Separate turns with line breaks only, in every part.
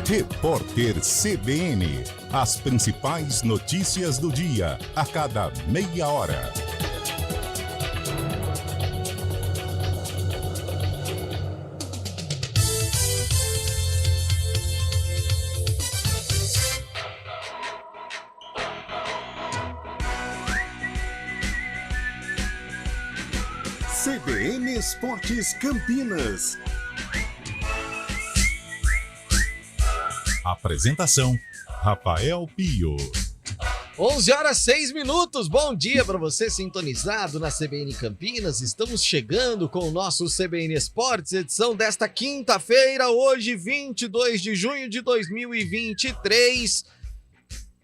Repórter CBN. As principais notícias do dia, a cada meia hora. CBN Esportes Campinas. Apresentação: Rafael Pio.
11h06. Bom dia para você sintonizado na CBN Campinas. Estamos chegando com o nosso CBN Esportes, edição desta quinta-feira, hoje 22 de junho de 2023.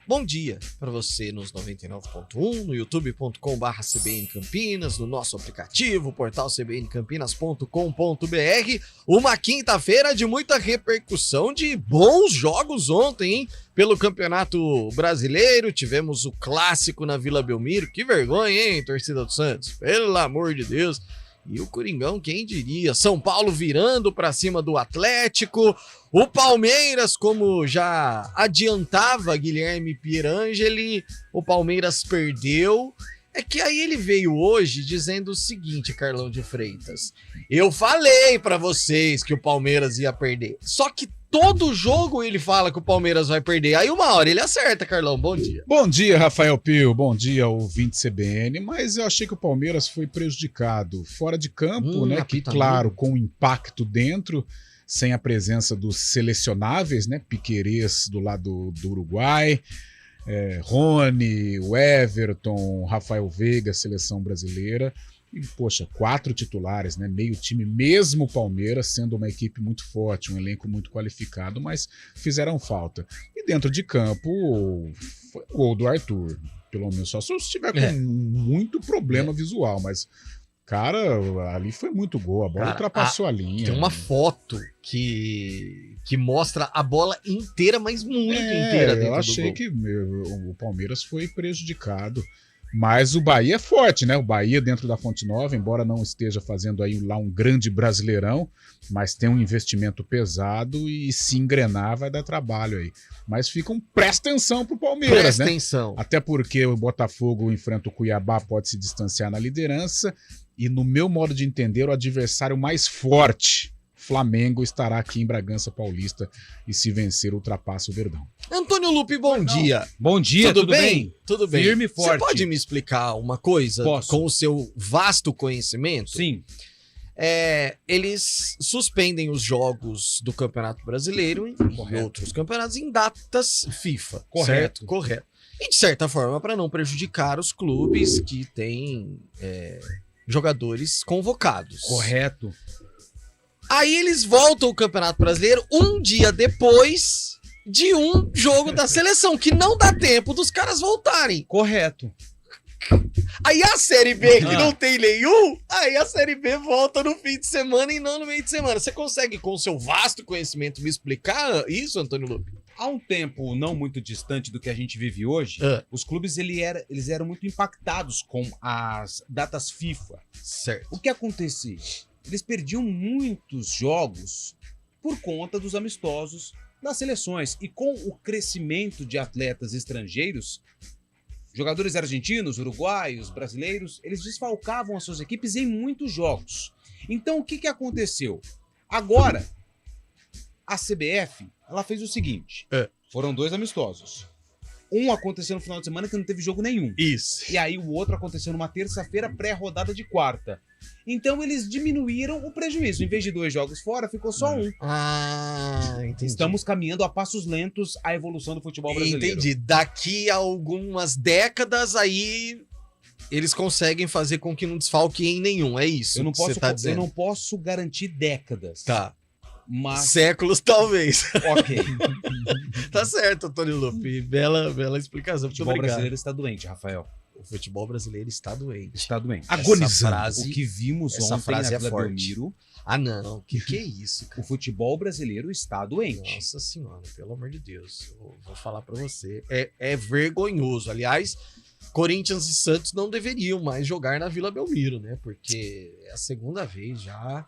Bom dia para você nos 99.1, no youtube.com/CBN Campinas, no nosso aplicativo, portal cbncampinas.com.br. Uma quinta-feira de muita repercussão, de bons jogos ontem, hein? Pelo Campeonato Brasileiro, tivemos o clássico na Vila Belmiro. Que vergonha, hein, torcida do Santos? Pelo amor de Deus. E o Coringão, quem diria? São Paulo virando para cima do Atlético. O Palmeiras, como já adiantava Guilherme Pierangeli, o Palmeiras perdeu. É que aí ele veio hoje dizendo o seguinte, Carlão de Freitas: eu falei para vocês que o Palmeiras ia perder. Só que todo jogo ele fala que o Palmeiras vai perder. Aí uma hora ele acerta, Carlão. Bom dia.
Bom dia, Rafael Pio. Bom dia, ouvinte CBN. Mas eu achei que o Palmeiras foi prejudicado fora de campo, né? Que, claro, com impacto dentro, sem a presença dos selecionáveis, né? Piquerez do lado do Uruguai, Rony, o Everton, Rafael Veiga, seleção brasileira. E, poxa, 4 titulares, né? Meio time, mesmo o Palmeiras, sendo uma equipe muito forte, um elenco muito qualificado, mas fizeram falta. E dentro de campo, foi o gol do Arthur. Pelo menos só se eu estiver com muito problema visual, mas, cara, ali foi muito gol. A bola ultrapassou a linha.
Tem uma foto que mostra a bola inteira, mas muito inteira dentro do gol.
Eu achei que o Palmeiras foi prejudicado. Mas o Bahia é forte, né? O Bahia dentro da Fonte Nova, embora não esteja fazendo aí lá um grande brasileirão, mas tem um investimento pesado e se engrenar vai dar trabalho aí. Mas presta atenção pro Palmeiras,
presta
né?
Atenção.
Até porque o Botafogo enfrenta o Cuiabá, pode se distanciar na liderança e, no meu modo de entender, o adversário mais forte, Flamengo, estará aqui em Bragança Paulista e, se vencer, ultrapassa o Verdão.
Antônio Lupi, bom dia.
Bom dia, tudo bem?
Tudo bem.
Firme e forte.
Você pode me explicar uma coisa?
Posso.
Com o seu vasto conhecimento?
Sim.
Eles suspendem os jogos do Campeonato Brasileiro e outros campeonatos em datas FIFA.
Correto.
Correto. E, de certa forma, para não prejudicar os clubes que têm jogadores convocados.
Correto.
Aí eles voltam ao Campeonato Brasileiro um dia depois de um jogo da seleção, que não dá tempo dos caras voltarem.
Correto.
Aí a Série B, que não tem nenhum, aí a Série B volta no fim de semana e não no meio de semana. Você consegue, com o seu vasto conhecimento, me explicar isso, Antônio Lupi?
Há um tempo não muito distante do que a gente vive hoje, os clubes eles eram muito impactados com as datas FIFA.
Certo.
O que acontecia? Eles perdiam muitos jogos por conta dos amistosos das seleções. E com o crescimento de atletas estrangeiros, jogadores argentinos, uruguaios, brasileiros, eles desfalcavam as suas equipes em muitos jogos. Então, o que aconteceu? Agora, a CBF, ela fez o seguinte. Foram 2 amistosos. Um aconteceu no final de semana que não teve jogo nenhum.
Isso.
E aí o outro aconteceu numa terça-feira, pré-rodada de quarta. Então eles diminuíram o prejuízo. Em vez de 2 jogos fora, ficou só um.
Ah, entendi.
Estamos caminhando a passos lentos a evolução do futebol brasileiro.
Entendi. Daqui a algumas décadas, aí eles conseguem fazer com que não desfalque em nenhum. É isso que você tá dizendo.
Eu não posso garantir décadas.
Tá.
Mas...
séculos, talvez.
Ok.
Tá certo, Antônio Lupi. Bela explicação.
O futebol brasileiro está doente, Rafael.
O futebol brasileiro está doente.
Está doente.
Agonizando.
O que vimos ontem na Vila Belmiro.
Ah, não. Que é isso, cara?
O futebol brasileiro está doente.
Nossa senhora, pelo amor de Deus. Eu vou falar pra você. É vergonhoso. Aliás, Corinthians e Santos não deveriam mais jogar na Vila Belmiro, né? Porque é a segunda vez já.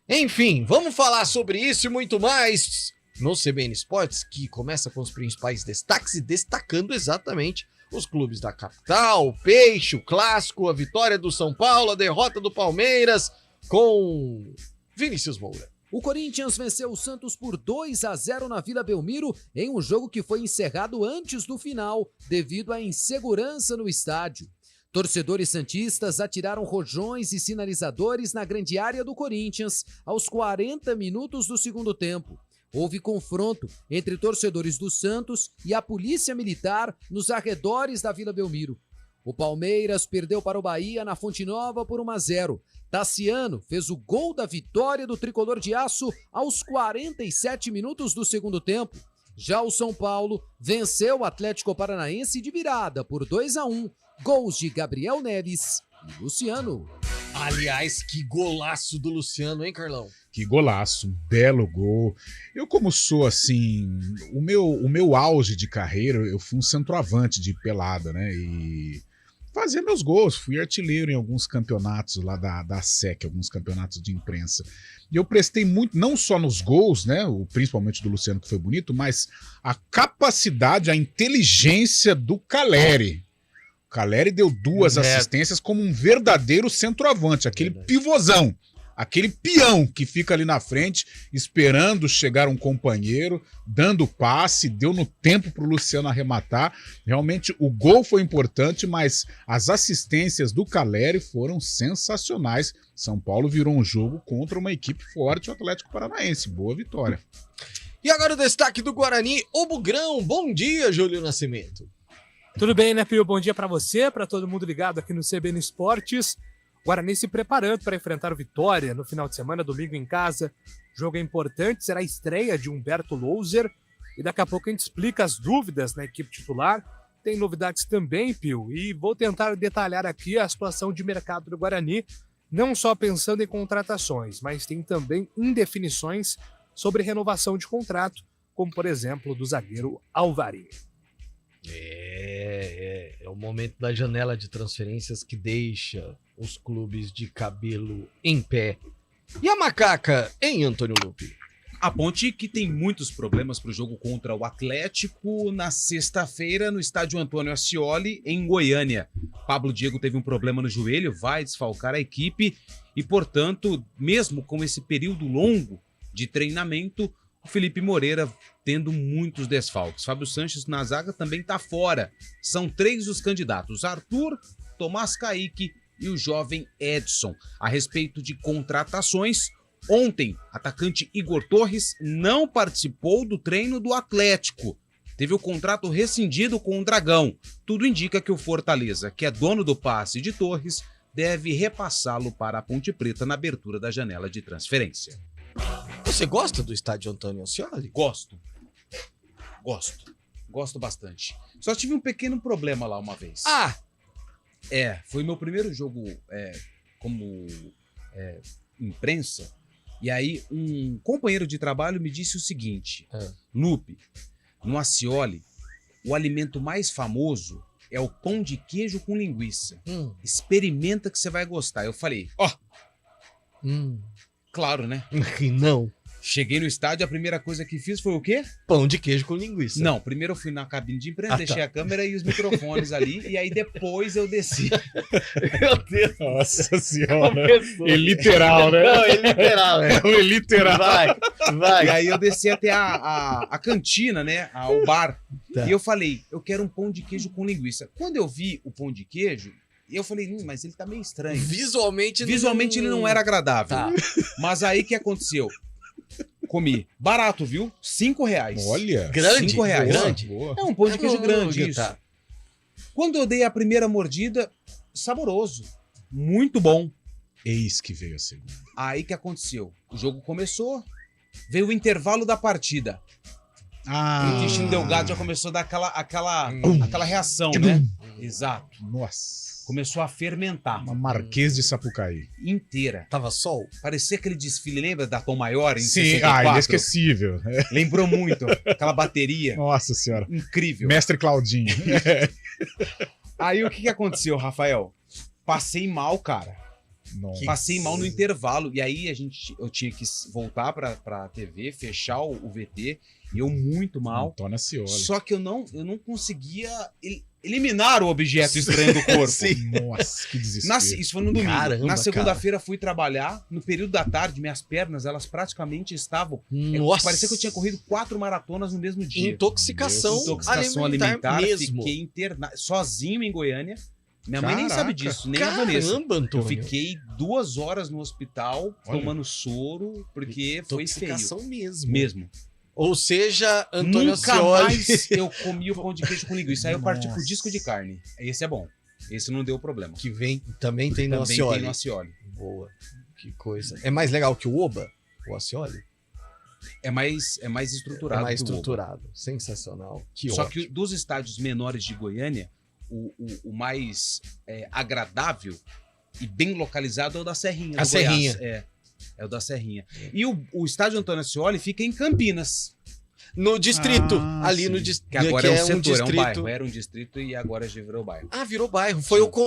Enfim, vamos falar sobre isso e muito mais no CBN Esportes, que começa com os principais destaques e destacando exatamente os clubes da capital, o Peixe, o Clássico, a vitória do São Paulo, a derrota do Palmeiras, com Vinícius Moura.
O Corinthians venceu o Santos por 2-0 na Vila Belmiro em um jogo que foi encerrado antes do final, devido à insegurança no estádio. Torcedores santistas atiraram rojões e sinalizadores na grande área do Corinthians aos 40 minutos do segundo tempo. Houve confronto entre torcedores do Santos e a polícia militar nos arredores da Vila Belmiro. O Palmeiras perdeu para o Bahia na Fonte Nova por 1-0. Tassiano fez o gol da vitória do tricolor de aço aos 47 minutos do segundo tempo. Já o São Paulo venceu o Atlético Paranaense de virada por 2-1, gols de Gabriel Neves e Luciano.
Aliás, que golaço do Luciano, hein, Carlão?
Que golaço, um belo gol. Eu, como sou assim, o meu auge de carreira, eu fui um centroavante de pelada, né? E fazia meus gols, fui artilheiro em alguns campeonatos lá da SEC, alguns campeonatos de imprensa. E eu prestei muito, não só nos gols, né? Principalmente do Luciano, que foi bonito, mas a capacidade, a inteligência do Caleri. O Caleri deu 2 assistências como um verdadeiro centroavante, aquele pivôzão. Aquele peão que fica ali na frente, esperando chegar um companheiro, dando passe, deu no tempo para o Luciano arrematar. Realmente o gol foi importante, mas as assistências do Caleri foram sensacionais. São Paulo virou um jogo contra uma equipe forte, o Atlético Paranaense. Boa vitória.
E agora o destaque do Guarani, o Bugrão. Bom dia, Júlio Nascimento.
Tudo bem, né, Pio? Bom dia para você, para todo mundo ligado aqui no CBN Esportes. Guarani se preparando para enfrentar o Vitória no final de semana, domingo em casa. Jogo é importante, será a estreia de Humberto Louser. E daqui a pouco a gente explica as dúvidas na equipe titular. Tem novidades também, Pio, e vou tentar detalhar aqui a situação de mercado do Guarani, não só pensando em contratações, mas tem também indefinições sobre renovação de contrato, como por exemplo do zagueiro Alvarinho.
É o momento da janela de transferências que deixa os clubes de cabelo em pé. E a macaca, hein, Antônio Lupi?
A Ponte que tem muitos problemas para o jogo contra o Atlético na sexta-feira no estádio Antônio Ascioli, em Goiânia. Pablo Diego teve um problema no joelho, vai desfalcar a equipe e, portanto, mesmo com esse período longo de treinamento, o Felipe Moreira tendo muitos desfalques. Fábio Sanches na zaga também está fora. São 3 os candidatos: Arthur, Tomás Caíque e o jovem Edson. A respeito de contratações, ontem, atacante Igor Torres não participou do treino do Atlético. Teve o contrato rescindido com o Dragão. Tudo indica que o Fortaleza, que é dono do passe de Torres, deve repassá-lo para a Ponte Preta na abertura da janela de transferência.
Você gosta do estádio Antônio Ascioli?
Gosto bastante. Só tive um pequeno problema lá uma vez. Foi meu primeiro jogo como imprensa. E aí um companheiro de trabalho me disse o seguinte: Lupe, no Ascioli, o alimento mais famoso é o pão de queijo com linguiça. Experimenta que você vai gostar. Eu falei, claro, né?
Não.
Cheguei no estádio, a primeira coisa que fiz foi o quê?
Pão de queijo com linguiça.
Não, primeiro eu fui na cabine de imprensa, deixei a câmera e os microfones ali, e aí depois eu desci.
Meu Deus.
Nossa senhora. É literal, né?
Não, é literal, né?
É literal.
Vai.
E aí eu desci até a cantina, né? O bar.
Tá.
E eu falei, eu quero um pão de queijo com linguiça. Quando eu vi o pão de queijo, eu falei, mas ele tá meio estranho.
Visualmente
ele não era agradável. Tá. Mas aí o que aconteceu? Comi. Barato, viu? R$5.
Olha.
Grande.
R$5.
Grande.
É um pão de queijo grande, isso.
Tá.
Quando eu dei a primeira mordida, saboroso. Muito bom.
Eis que veio a segunda.
Aí que aconteceu? O jogo começou, veio o intervalo da partida. O intestino delgado já começou a dar aquela reação, né? Exato.
Nossa.
Começou a fermentar.
Uma Marquês de Sapucaí.
Inteira.
Tava sol?
Parecia aquele desfile, lembra da Tom Maior em
Sim,
64?
inesquecível.
Lembrou muito. Aquela bateria.
Nossa senhora.
Incrível.
Mestre Claudinho.
Aí o que aconteceu, Rafael? Passei mal, cara.
Nossa.
Passei mal no intervalo. E aí eu tinha que voltar pra TV, fechar o VT. E eu muito mal.
Antônio Ascioli.
Só que eu não conseguia eliminar o objeto estranho do corpo.
Nossa, que desespero.
Isso foi no domingo.
Caramba,
na segunda-feira fui trabalhar. No período da tarde, minhas pernas, elas praticamente estavam...
Nossa.
Parecia que eu tinha corrido 4 maratonas no mesmo dia.
Intoxicação alimentar mesmo.
Fiquei internado, sozinho em Goiânia. Minha mãe nem sabe disso, nem a Vanessa.
Caramba, Antônio.
Eu fiquei 2 horas no hospital tomando soro, porque foi feio.
Intoxicação
Mesmo.
Ou seja, Antônio
Nunca
Ascioli.
mais eu comi o pão de queijo com linguiça. Aí eu parti pro disco de carne. Esse é bom. Esse não deu problema.
Que vem, também tem no Ascioli.
Tem no Ascioli.
Boa. Que coisa. É mais legal que o Oba, o Ascioli?
É mais estruturado.
É mais
que o Oba.
estruturado. Sensacional.
Só que dos estádios menores de Goiânia, o mais agradável e bem localizado é o da Serrinha.
A Serrinha.
Goiás. É o da Serrinha. E o estádio Antônio Ascioli fica em Campinas.
No distrito. Ali
sim.
no distrito.
Que agora é um setor,
distrito.
é um bairro. Era um distrito e agora já virou bairro.
Ah, virou bairro.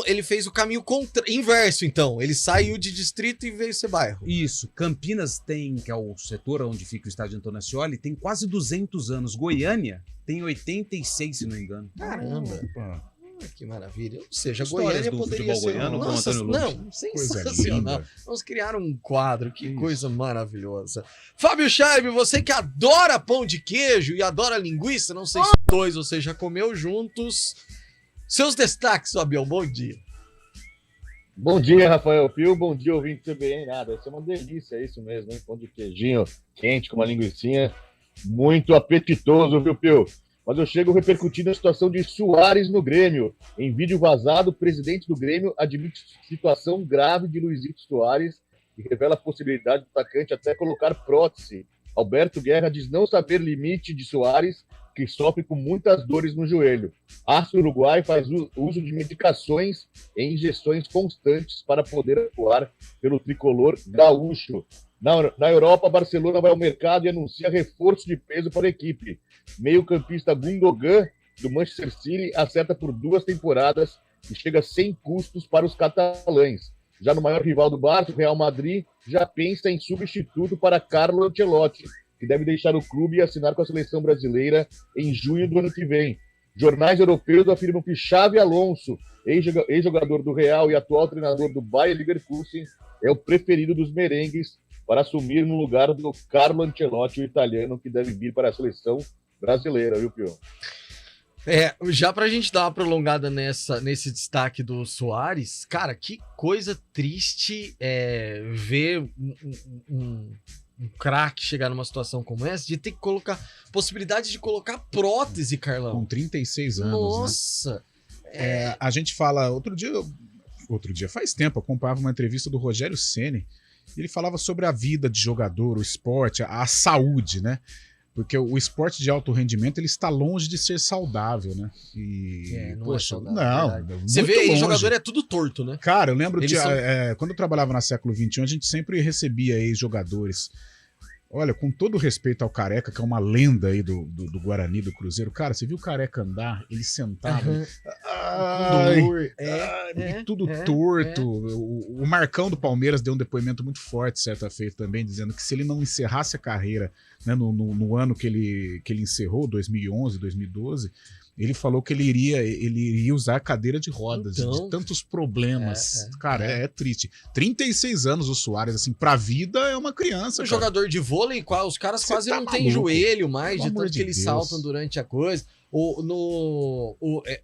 Ele fez o caminho inverso, então. Ele saiu de distrito e veio ser bairro.
Isso. Campinas que é o setor onde fica o estádio Antônio Ascioli, tem quase 200 anos. Goiânia tem 86, se não me engano.
Caramba.
Opa.
Que maravilha. Ou seja,
Histórias
Goiânia
do
poderia
futebol
ser...
goiano com
Nossa,
Antônio Luz.
não, sensacional.
linda.
Vamos criar um quadro, que
Isso.
coisa maravilhosa. Fábio Scheibe, você que adora pão de queijo e adora linguiça, não sei se os dois você já comeu juntos. Seus destaques, Fabião, bom dia.
Bom dia, Rafael Pio. Bom dia, ouvinte do CBN. Nada, isso é uma delícia, é isso mesmo, hein? Pão de queijinho quente com uma linguicinha. Muito apetitoso, viu, Pio? Mas eu chego repercutindo a situação de Soares no Grêmio. Em vídeo vazado, o presidente do Grêmio admite situação grave de Luizito Soares e revela a possibilidade do atacante até colocar prótese. Alberto Guerra diz não saber limite de Soares, que sofre com muitas dores no joelho. Astro Uruguai faz uso de medicações e injeções constantes para poder atuar pelo tricolor gaúcho. Na Europa, Barcelona vai ao mercado e anuncia reforço de peso para a equipe. Meio-campista Gundogan, do Manchester City, acerta por 2 temporadas e chega sem custos para os catalães. Já no maior rival do Barça, o Real Madrid, já pensa em substituto para Carlo Ancelotti, que deve deixar o clube e assinar com a seleção brasileira em junho do ano que vem. Jornais europeus afirmam que Xabi Alonso, ex-jogador do Real e atual treinador do Bayer Leverkusen, é o preferido dos merengues para assumir no lugar do Carlo Ancelotti, o italiano, que deve vir para a seleção brasileira, viu, Pio?
Já pra gente dar uma prolongada nesse destaque do Soares, cara, que coisa triste ver um craque chegar numa situação como essa, de ter que colocar, possibilidade de colocar prótese, Carlão.
Com 36 anos,
Nossa!
Né? A gente fala, outro dia, faz tempo, eu acompanhava uma entrevista do Rogério Ceni, e ele falava sobre a vida de jogador, o esporte, a saúde, né? Porque o esporte de alto rendimento, ele está longe de ser saudável, né?
Não é saudável.
Não,
você vê aí, jogador é tudo torto, né?
Cara, eu lembro quando eu trabalhava na Século XXI, a gente sempre recebia ex-jogadores. Olha, com todo respeito ao Careca, que é uma lenda aí do Guarani, do Cruzeiro, cara, você viu o Careca andar, ele sentava, tudo torto. O Marcão do Palmeiras deu um depoimento muito forte certa feita também, dizendo que se ele não encerrasse a carreira, né, no ano que ele encerrou, 2011, 2012, ele falou que ele iria usar a cadeira de rodas, de tantos problemas. Cara, é triste. 36 anos o Soares, assim, pra vida é uma criança.
Jogador de vôlei, os caras quase não têm joelho mais, de tanto que eles saltam durante a coisa.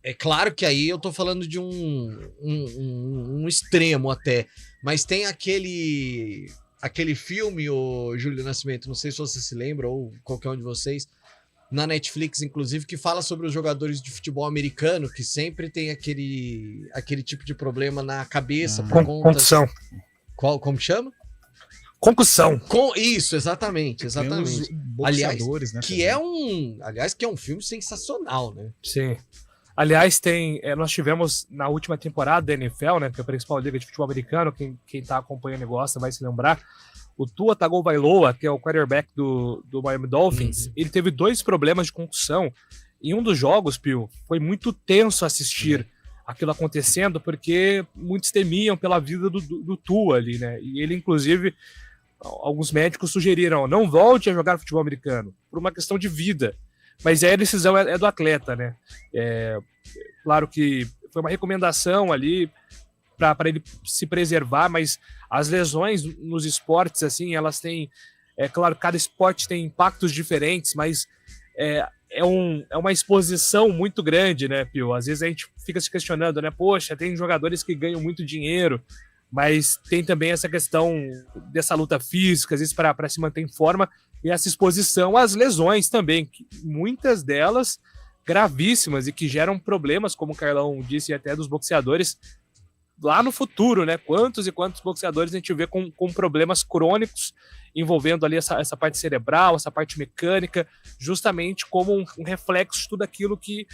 É claro que aí eu tô falando de um extremo até, mas tem aquele filme, o Júlio Nascimento, não sei se você se lembra, ou qualquer um de vocês, na Netflix, inclusive, que fala sobre os jogadores de futebol americano, que sempre tem aquele tipo de problema na cabeça por conta...
Concussão.
Como chama?
Concussão.
Isso, exatamente. Aliás,
né,
que é um filme sensacional, né?
Sim. Aliás, nós tivemos na última temporada da NFL, né, que é a principal liga de futebol americano, quem tá acompanhando e gosta vai se lembrar, o Tua Tagovailoa, que é o quarterback do Miami Dolphins, ele teve 2 problemas de concussão. Em um dos jogos, Pio, foi muito tenso assistir aquilo acontecendo, porque muitos temiam pela vida do Tua ali, né? E ele, inclusive, alguns médicos sugeriram, não volte a jogar futebol americano, por uma questão de vida. Mas aí a decisão é do atleta, né? Claro que foi uma recomendação ali para ele se preservar, mas as lesões nos esportes, assim, elas têm... claro, cada esporte tem impactos diferentes, mas é uma exposição muito grande, né, Pio? Às vezes a gente fica se questionando, né? Poxa, tem jogadores que ganham muito dinheiro, mas tem também essa questão dessa luta física, às vezes para se manter em forma, e essa exposição às lesões também, muitas delas gravíssimas e que geram problemas, como o Carlão disse, até dos boxeadores lá no futuro, né? Quantos e quantos boxeadores a gente vê com problemas crônicos envolvendo ali essa parte cerebral, essa parte mecânica, justamente como um reflexo de tudo aquilo que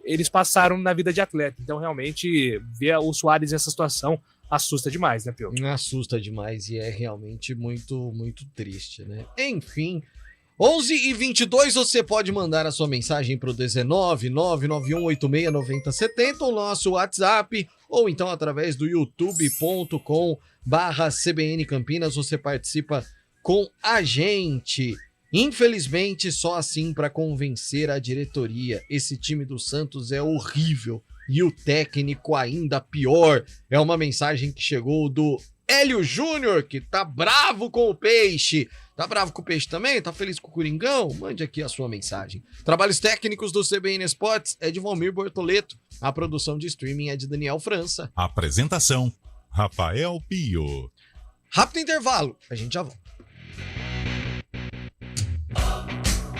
eles passaram na vida de atleta. Então, realmente, ver o Soares nessa situação assusta demais, né, Pio?
Assusta demais e é realmente muito, muito triste, né? Enfim, 11h22, você pode mandar a sua mensagem para o 19991869070, o nosso WhatsApp, ou então através do youtube.com/CBN Campinas, você participa com a gente. Infelizmente, só assim para convencer a diretoria. Esse time do Santos é horrível e o técnico ainda pior. É uma mensagem que chegou do Hélio Júnior, que tá bravo com o Peixe. Tá bravo com o Peixe também? Tá feliz com o Coringão? Mande aqui a sua mensagem. Trabalhos técnicos do CBN Esportes é de Valmir Bortoleto. A produção de streaming é de Daniel França.
Apresentação, Rafael Pio.
Rápido intervalo, a gente já volta.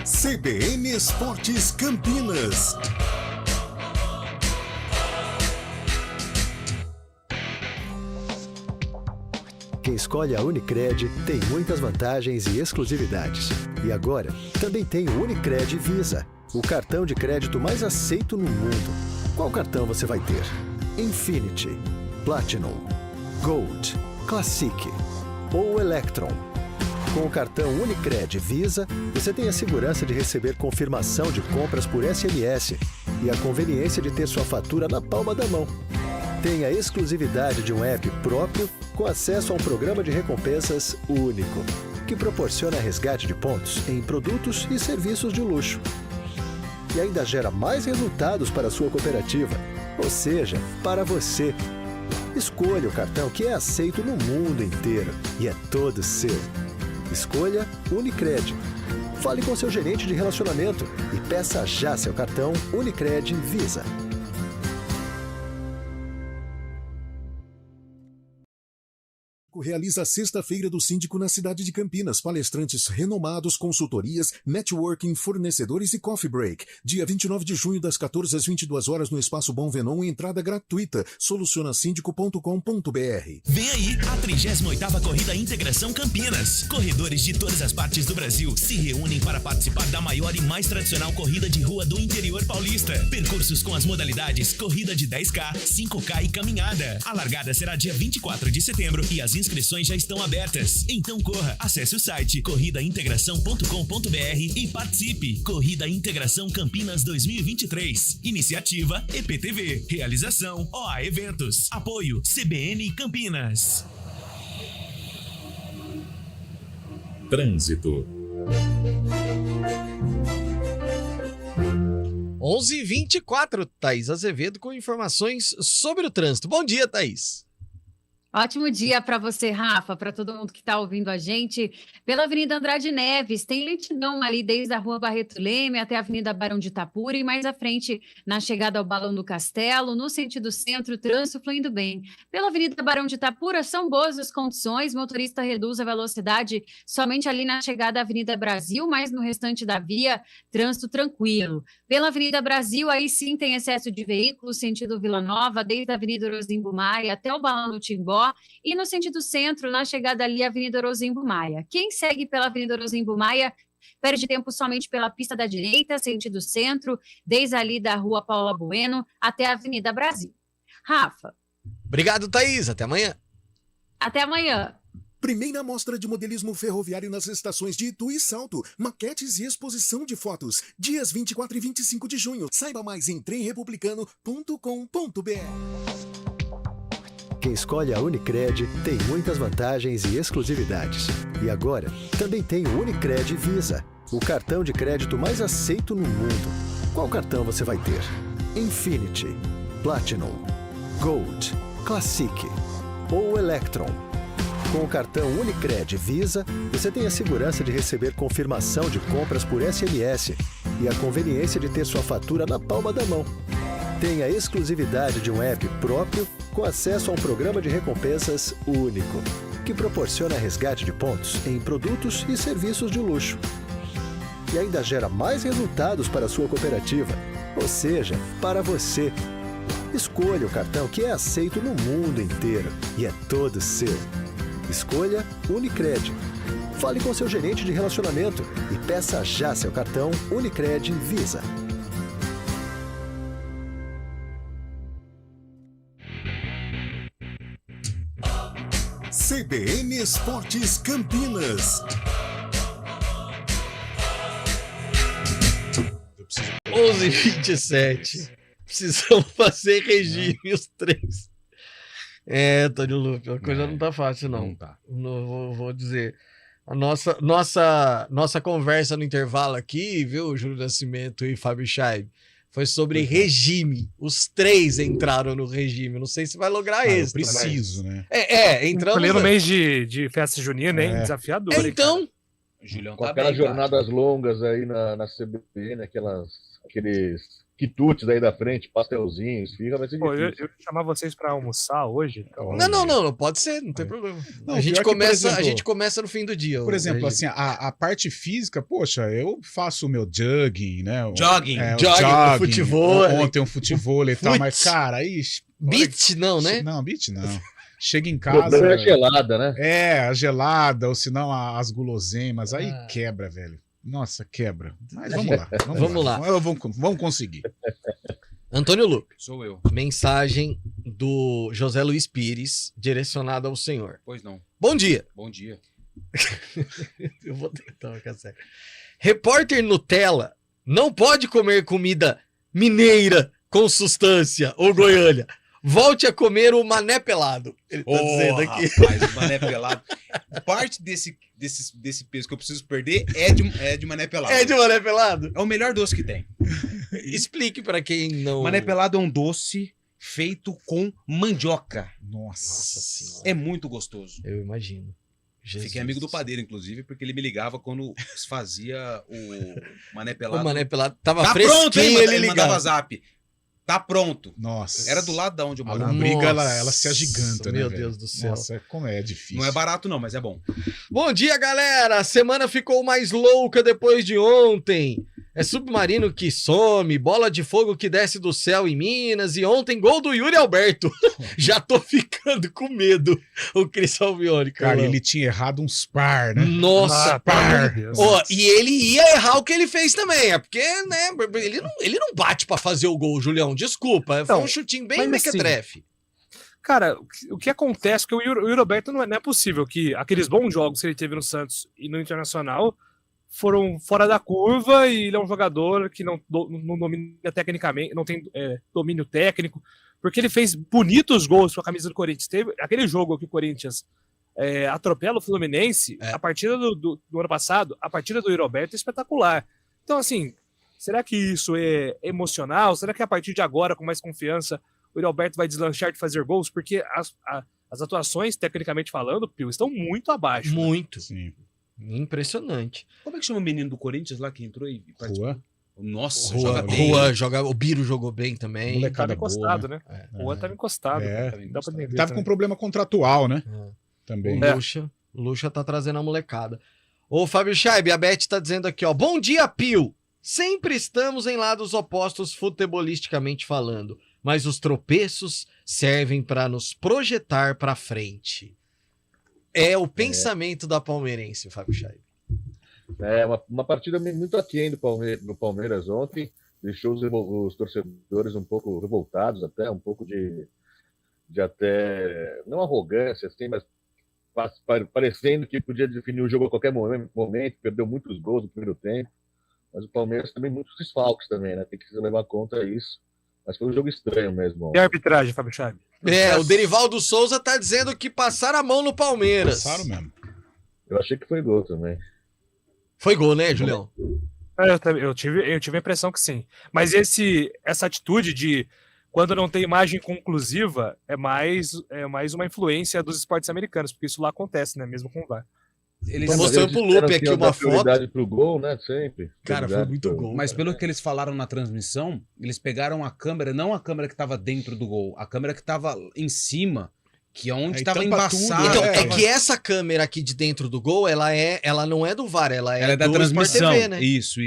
CBN Esportes Campinas.
Quem escolhe a Unicred tem muitas vantagens e exclusividades. E agora, também tem o Unicred Visa, o cartão de crédito mais aceito no mundo. Qual cartão você vai ter? Infinity, Platinum, Gold, Classic ou Electron? Com o cartão Unicred Visa, você tem a segurança de receber confirmação de compras por SMS e a conveniência de ter sua fatura na palma da mão. Tem a exclusividade de um app próprio com acesso a um programa de recompensas único, que proporciona resgate de pontos em produtos e serviços de luxo. E ainda gera mais resultados para a sua cooperativa, ou seja, para você. Escolha o cartão que é aceito no mundo inteiro e é todo seu. Escolha Unicred. Fale com seu gerente de relacionamento e peça já seu cartão Unicred Visa.
Realiza a Sexta-feira do Síndico na cidade de Campinas. Palestrantes renomados, consultorias, networking, fornecedores e coffee break. Dia 29 de junho, das 14 às 22 horas, no Espaço Bom Venon, entrada gratuita. Solucionasíndico.com.br.
Vem aí a 38ª Corrida Integração Campinas. Corredores de todas as partes do Brasil se reúnem para participar da maior e mais tradicional corrida de rua do interior paulista. Percursos com as modalidades corrida de 10K, 5K e caminhada. A largada será dia 24 de setembro e as inscrições já estão abertas. Então corra, acesse o site corridaintegração.com.br e participe. Corrida Integração Campinas 2023. Iniciativa EPTV. Realização OA Eventos. Apoio CBN Campinas.
Trânsito.
11h24, Thaís Azevedo com informações sobre o trânsito. Bom dia, Thaís.
Ótimo dia para você, Rafa, para todo mundo que está ouvindo a gente. Pela Avenida Andrade Neves, tem lentidão ali desde a Rua Barreto Leme até a Avenida Barão de Itapura e mais à frente na chegada ao Balão do Castelo, no sentido centro, trânsito fluindo bem. Pela Avenida Barão de Itapura, são boas as condições, motorista reduz a velocidade somente ali na chegada à Avenida Brasil, mas no restante da via, trânsito tranquilo. Pela Avenida Brasil, aí sim tem excesso de veículos, sentido Vila Nova, desde a Avenida Orozimbo Maia até o Balão do Timbó, e no sentido centro, na chegada ali à Avenida Orozimbo Maia. Quem segue pela Avenida Orozimbo Maia perde tempo somente pela pista da direita, sentido centro, desde ali da Rua Paula Bueno até a Avenida Brasil. Rafa.
Obrigado, Thaís. Até amanhã.
Até amanhã.
Primeira mostra de modelismo ferroviário nas estações de Itu e Salto. Maquetes e exposição de fotos. Dias 24 e 25 de junho. Saiba mais em tremrepublicano.com.br.
Quem escolhe a Unicred tem muitas vantagens e exclusividades. E agora, também tem o Unicred Visa, o cartão de crédito mais aceito no mundo. Qual cartão você vai ter? Infinity, Platinum, Gold, Classic ou Electron? Com o cartão Unicred Visa, você tem a segurança de receber confirmação de compras por SMS e a conveniência de ter sua fatura na palma da mão. Tem a exclusividade de um app próprio com acesso a um programa de recompensas único, que proporciona resgate de pontos em produtos e serviços de luxo. E ainda gera mais resultados para a sua cooperativa, ou seja, para você. Escolha o cartão que é aceito no mundo inteiro e é todo seu. Escolha Unicred. Fale com seu gerente de relacionamento e peça já seu cartão Unicred Visa.
CBN Esportes Campinas.
11h27. Precisamos fazer regime, os três. Antônio Lupe, a coisa não tá fácil, não.
Não tá.
Não vou dizer. A nossa conversa no intervalo aqui, viu, Júlio Nascimento e Fábio Scheib, foi sobre regime. Os três entraram no regime. Não sei se vai lograr isso.
Preciso, né?
Entramos.
Escolher no mês de festa junina, hein? Desafiador.
Então.
Julião
Com
tá
aquelas
bem,
jornadas longas aí na CBN, aqueles quitutes aí da frente, pastelzinhos, fica, vai ser
Pô,
difícil.
eu ia chamar vocês pra almoçar hoje. Então...
Não, pode ser, não tem problema.
Não,
a gente
pior que, por
começa,
exemplo,
a gente começa no fim do dia.
Por exemplo, assim, a parte física, poxa, eu faço o meu jogging, né?
Jogging,
futebol.
Ontem um futebol e tal, mas, cara, aí...
Beat não, né?
Não, beat não. Chega em
O problema
casa...
é gelada, né?
A gelada, ou se não as guloseimas, aí quebra, velho. Nossa, quebra. Mas vamos lá. Vamos conseguir.
Antônio Lupe.
Sou eu.
Mensagem do José Luiz Pires, direcionada ao senhor.
Pois não.
Bom dia.
Bom dia.
Eu vou tentar ficar sério. Repórter Nutella não pode comer comida mineira com substância ou Goiânia. Volte a comer o mané pelado. Ele tá dizendo aqui.
Rapaz, o mané pelado. Parte desse peso que eu preciso perder é de mané pelado.
É de mané pelado?
É o melhor doce que tem.
Explique para quem não...
Mané pelado é um doce feito com mandioca.
Nossa
Senhora.
É muito gostoso.
Eu imagino. Jesus.
Fiquei amigo do padeiro, inclusive, porque ele me ligava quando fazia o mané pelado.
O mané pelado tava
tá
fresquinho,
pronto, hein?
ele
mandava zap. Tá pronto.
Nossa.
Era do lado da onde eu
A
morava.
lombriga, ela se agiganta, né,
meu
velho?
Deus do céu.
Nossa, como é difícil.
Não é barato não, mas é bom.
Bom dia, galera! A semana ficou mais louca depois de ontem. É submarino que some, bola de fogo que desce do céu em Minas, e ontem gol do Yuri Alberto. Já tô ficando com medo, o Cris Alvione,
cara. Ele tinha errado uns par, né?
Nossa, par! E ele ia errar o que ele fez também, é porque, né, ele não bate pra fazer o gol, Julião, desculpa, foi um chutinho bem mequetrefe.
Cara, o que acontece, porque o Yuri Alberto não é possível que aqueles bons jogos que ele teve no Santos e no Internacional foram fora da curva, e ele é um jogador que não domina tecnicamente, não tem domínio técnico, porque ele fez bonitos gols com a camisa do Corinthians. Teve aquele jogo que o Corinthians atropela o Fluminense, a partida do ano passado, a partida do Yuri Alberto é espetacular. Então, assim, será que isso é emocional? Será que a partir de agora, com mais confiança, o Yuri Alberto vai deslanchar de fazer gols? Porque as atuações, tecnicamente falando, Pio, estão muito abaixo.
Muito.
Né?
Sim.
Impressionante.
Como é que chama o menino do Corinthians lá que entrou e participou?
Rua.
Nossa,
o Biro jogou bem também.
Molecada
tava encostado,
boa,
né? O Juan tava encostado.
Dá
pra entender,
tava com problema contratual, né? Também.
O Lucha tá trazendo a molecada. Ô, Fábio Scheib, a Beth tá dizendo aqui, ó. Bom dia, Pio. Sempre estamos em lados opostos futebolisticamente falando, mas os tropeços servem para nos projetar para frente. É o pensamento da palmeirense, Fábio Scheib.
Uma partida muito aquém do Palmeiras ontem, deixou os torcedores um pouco revoltados, até um pouco de até, não arrogância, assim, mas parecendo que podia definir o jogo a qualquer momento, perdeu muitos gols no primeiro tempo, mas o Palmeiras também muitos desfalques também, né? Tem que se levar conta isso. Mas foi um jogo estranho mesmo.
E a arbitragem, Fábio Chaves?
O Derivaldo Souza tá dizendo que passaram a mão no Palmeiras.
Passaram mesmo.
Eu achei que foi gol também.
Foi gol, né, Julião?
Eu tive a impressão que sim. Mas essa atitude de quando não tem imagem conclusiva é mais uma influência dos esportes americanos, porque isso lá acontece, né? Mesmo com o VAR.
Tô mostrando pro Lupe aqui uma foto.
Pro gol, né? Sempre.
Cara, foi muito gol.
Mas pelo que eles falaram na transmissão, eles pegaram a câmera, não a câmera que estava dentro do gol, a câmera que estava em cima, que é onde estava embaçado.
Então, é que essa câmera aqui de dentro do gol, ela não é do VAR, ela é
da
do
transmissão.
Sport TV, né?
Isso.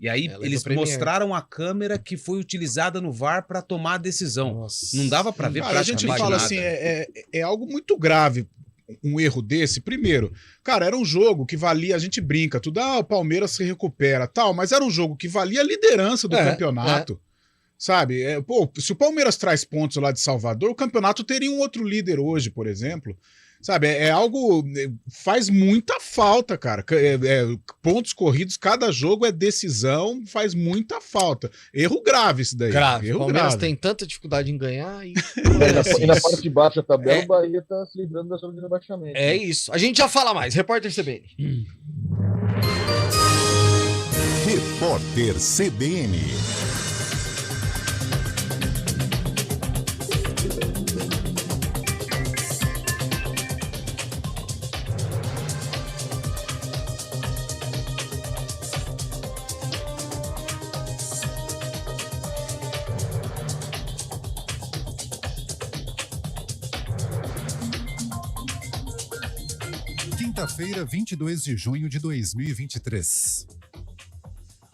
E aí eles mostraram a câmera que foi utilizada no VAR para tomar a decisão. Nossa. Não dava para ver praticamente nada.
A gente fala assim, é algo muito grave. Um erro desse, primeiro, cara, era um jogo que valia, a gente brinca, tudo, o Palmeiras se recupera, tal, mas era um jogo que valia a liderança do campeonato, sabe? Se o Palmeiras traz pontos lá de Salvador, o campeonato teria um outro líder hoje, por exemplo, sabe? É algo, faz muita falta, cara, pontos corridos, cada jogo é decisão, faz muita falta. Erro grave isso daí.
Grave.
Erro
o Palmeiras
grave.
tem tanta dificuldade em ganhar e...
E na parte de baixo da tabela, o Bahia tá se livrando da zona de rebaixamento.
É isso. A gente já fala mais. Repórter CBN.
Repórter CBN.
Quinta-feira, 22 de junho de 2023.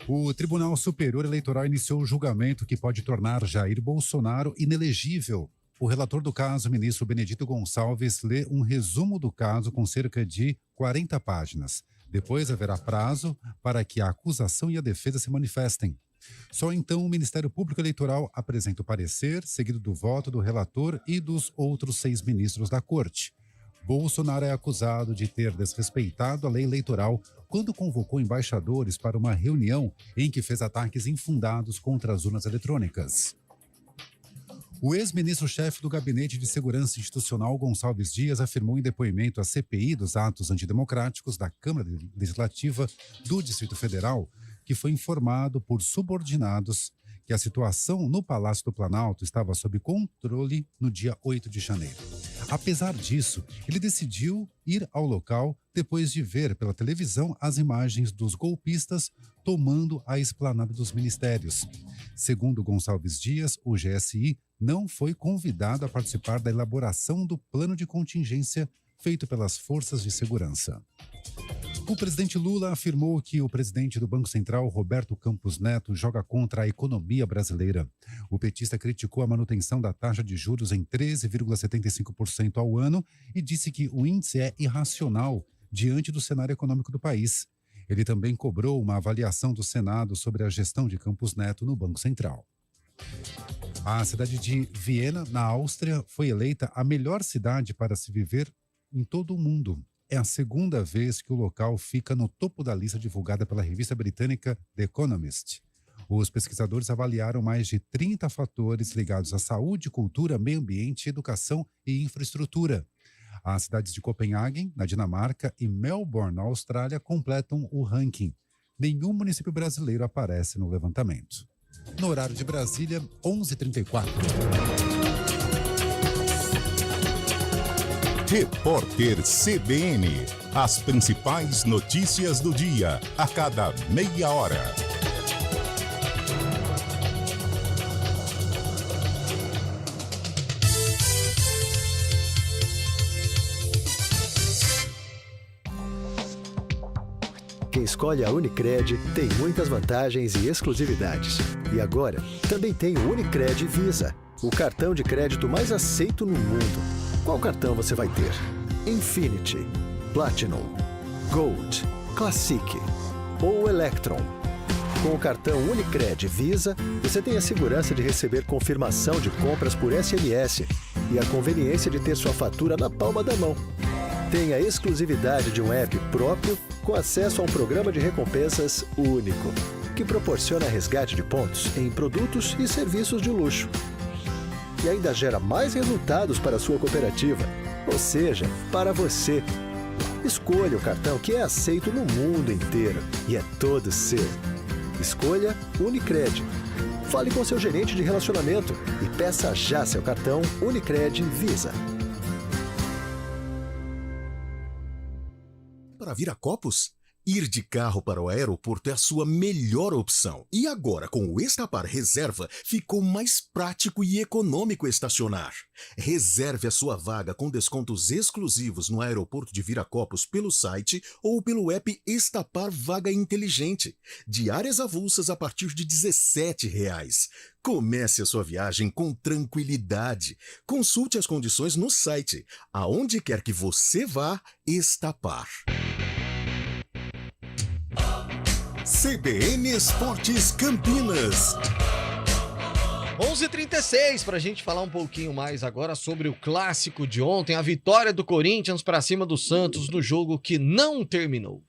O Tribunal Superior Eleitoral iniciou o julgamento que pode tornar Jair Bolsonaro inelegível. O relator do caso, ministro Benedito Gonçalves, lê um resumo do caso com cerca de 40 páginas. Depois haverá prazo para que a acusação e a defesa se manifestem. Só então o Ministério Público Eleitoral apresenta o parecer, seguido do voto do relator e dos outros 6 ministros da Corte. Bolsonaro é acusado de ter desrespeitado a lei eleitoral quando convocou embaixadores para uma reunião em que fez ataques infundados contra as urnas eletrônicas. O ex-ministro-chefe do Gabinete de Segurança Institucional, Gonçalves Dias, afirmou em depoimento à CPI dos atos antidemocráticos da Câmara Legislativa do Distrito Federal que foi informado por subordinados que a situação no Palácio do Planalto estava sob controle no dia 8 de janeiro. Apesar disso, ele decidiu ir ao local depois de ver pela televisão as imagens dos golpistas tomando a esplanada dos ministérios. Segundo Gonçalves Dias, o GSI não foi convidado a participar da elaboração do plano de contingência feito pelas forças de segurança. O presidente Lula afirmou que o presidente do Banco Central, Roberto Campos Neto, joga contra a economia brasileira. O petista criticou a manutenção da taxa de juros em 13,75% ao ano e disse que o índice é irracional diante do cenário econômico do país. Ele também cobrou uma avaliação do Senado sobre a gestão de Campos Neto no Banco Central. A cidade de Viena, na Áustria, foi eleita a melhor cidade para se viver em todo o mundo. É a segunda vez que o local fica no topo da lista divulgada pela revista britânica The Economist. Os pesquisadores avaliaram mais de 30 fatores ligados à saúde, cultura, meio ambiente, educação e infraestrutura. As cidades de Copenhague, na Dinamarca, e Melbourne, na Austrália, completam o ranking. Nenhum município brasileiro aparece no levantamento. No horário de Brasília, 11h34.
Repórter CBN. As principais notícias do dia, a cada meia hora.
Quem escolhe a Unicred tem muitas vantagens e exclusividades. E agora, também tem o Unicred Visa, o cartão de crédito mais aceito no mundo. Qual cartão você vai ter? Infinity, Platinum, Gold, Classic ou Electron? Com o cartão Unicred Visa, você tem a segurança de receber confirmação de compras por SMS e a conveniência de ter sua fatura na palma da mão. Tem a exclusividade de um app próprio com acesso a um programa de recompensas único, que proporciona resgate de pontos em produtos e serviços de luxo. E ainda gera mais resultados para a sua cooperativa, ou seja, para você. Escolha o cartão que é aceito no mundo inteiro e é todo seu. Escolha Unicred. Fale com seu gerente de relacionamento e peça já seu cartão Unicred Visa.
Para Viracopos? Ir de carro para o aeroporto é a sua melhor opção. E agora, com o Estapar Reserva, ficou mais prático e econômico estacionar. Reserve a sua vaga com descontos exclusivos no aeroporto de Viracopos pelo site ou pelo app Estapar Vaga Inteligente. Diárias avulsas a partir de R$ 17,00. Comece a sua viagem com tranquilidade. Consulte as condições no site. Aonde quer que você vá, Estapar. CBN Esportes Campinas.
11h36 para a gente falar um pouquinho mais agora sobre o clássico de ontem, a vitória do Corinthians para cima do Santos no jogo que não terminou.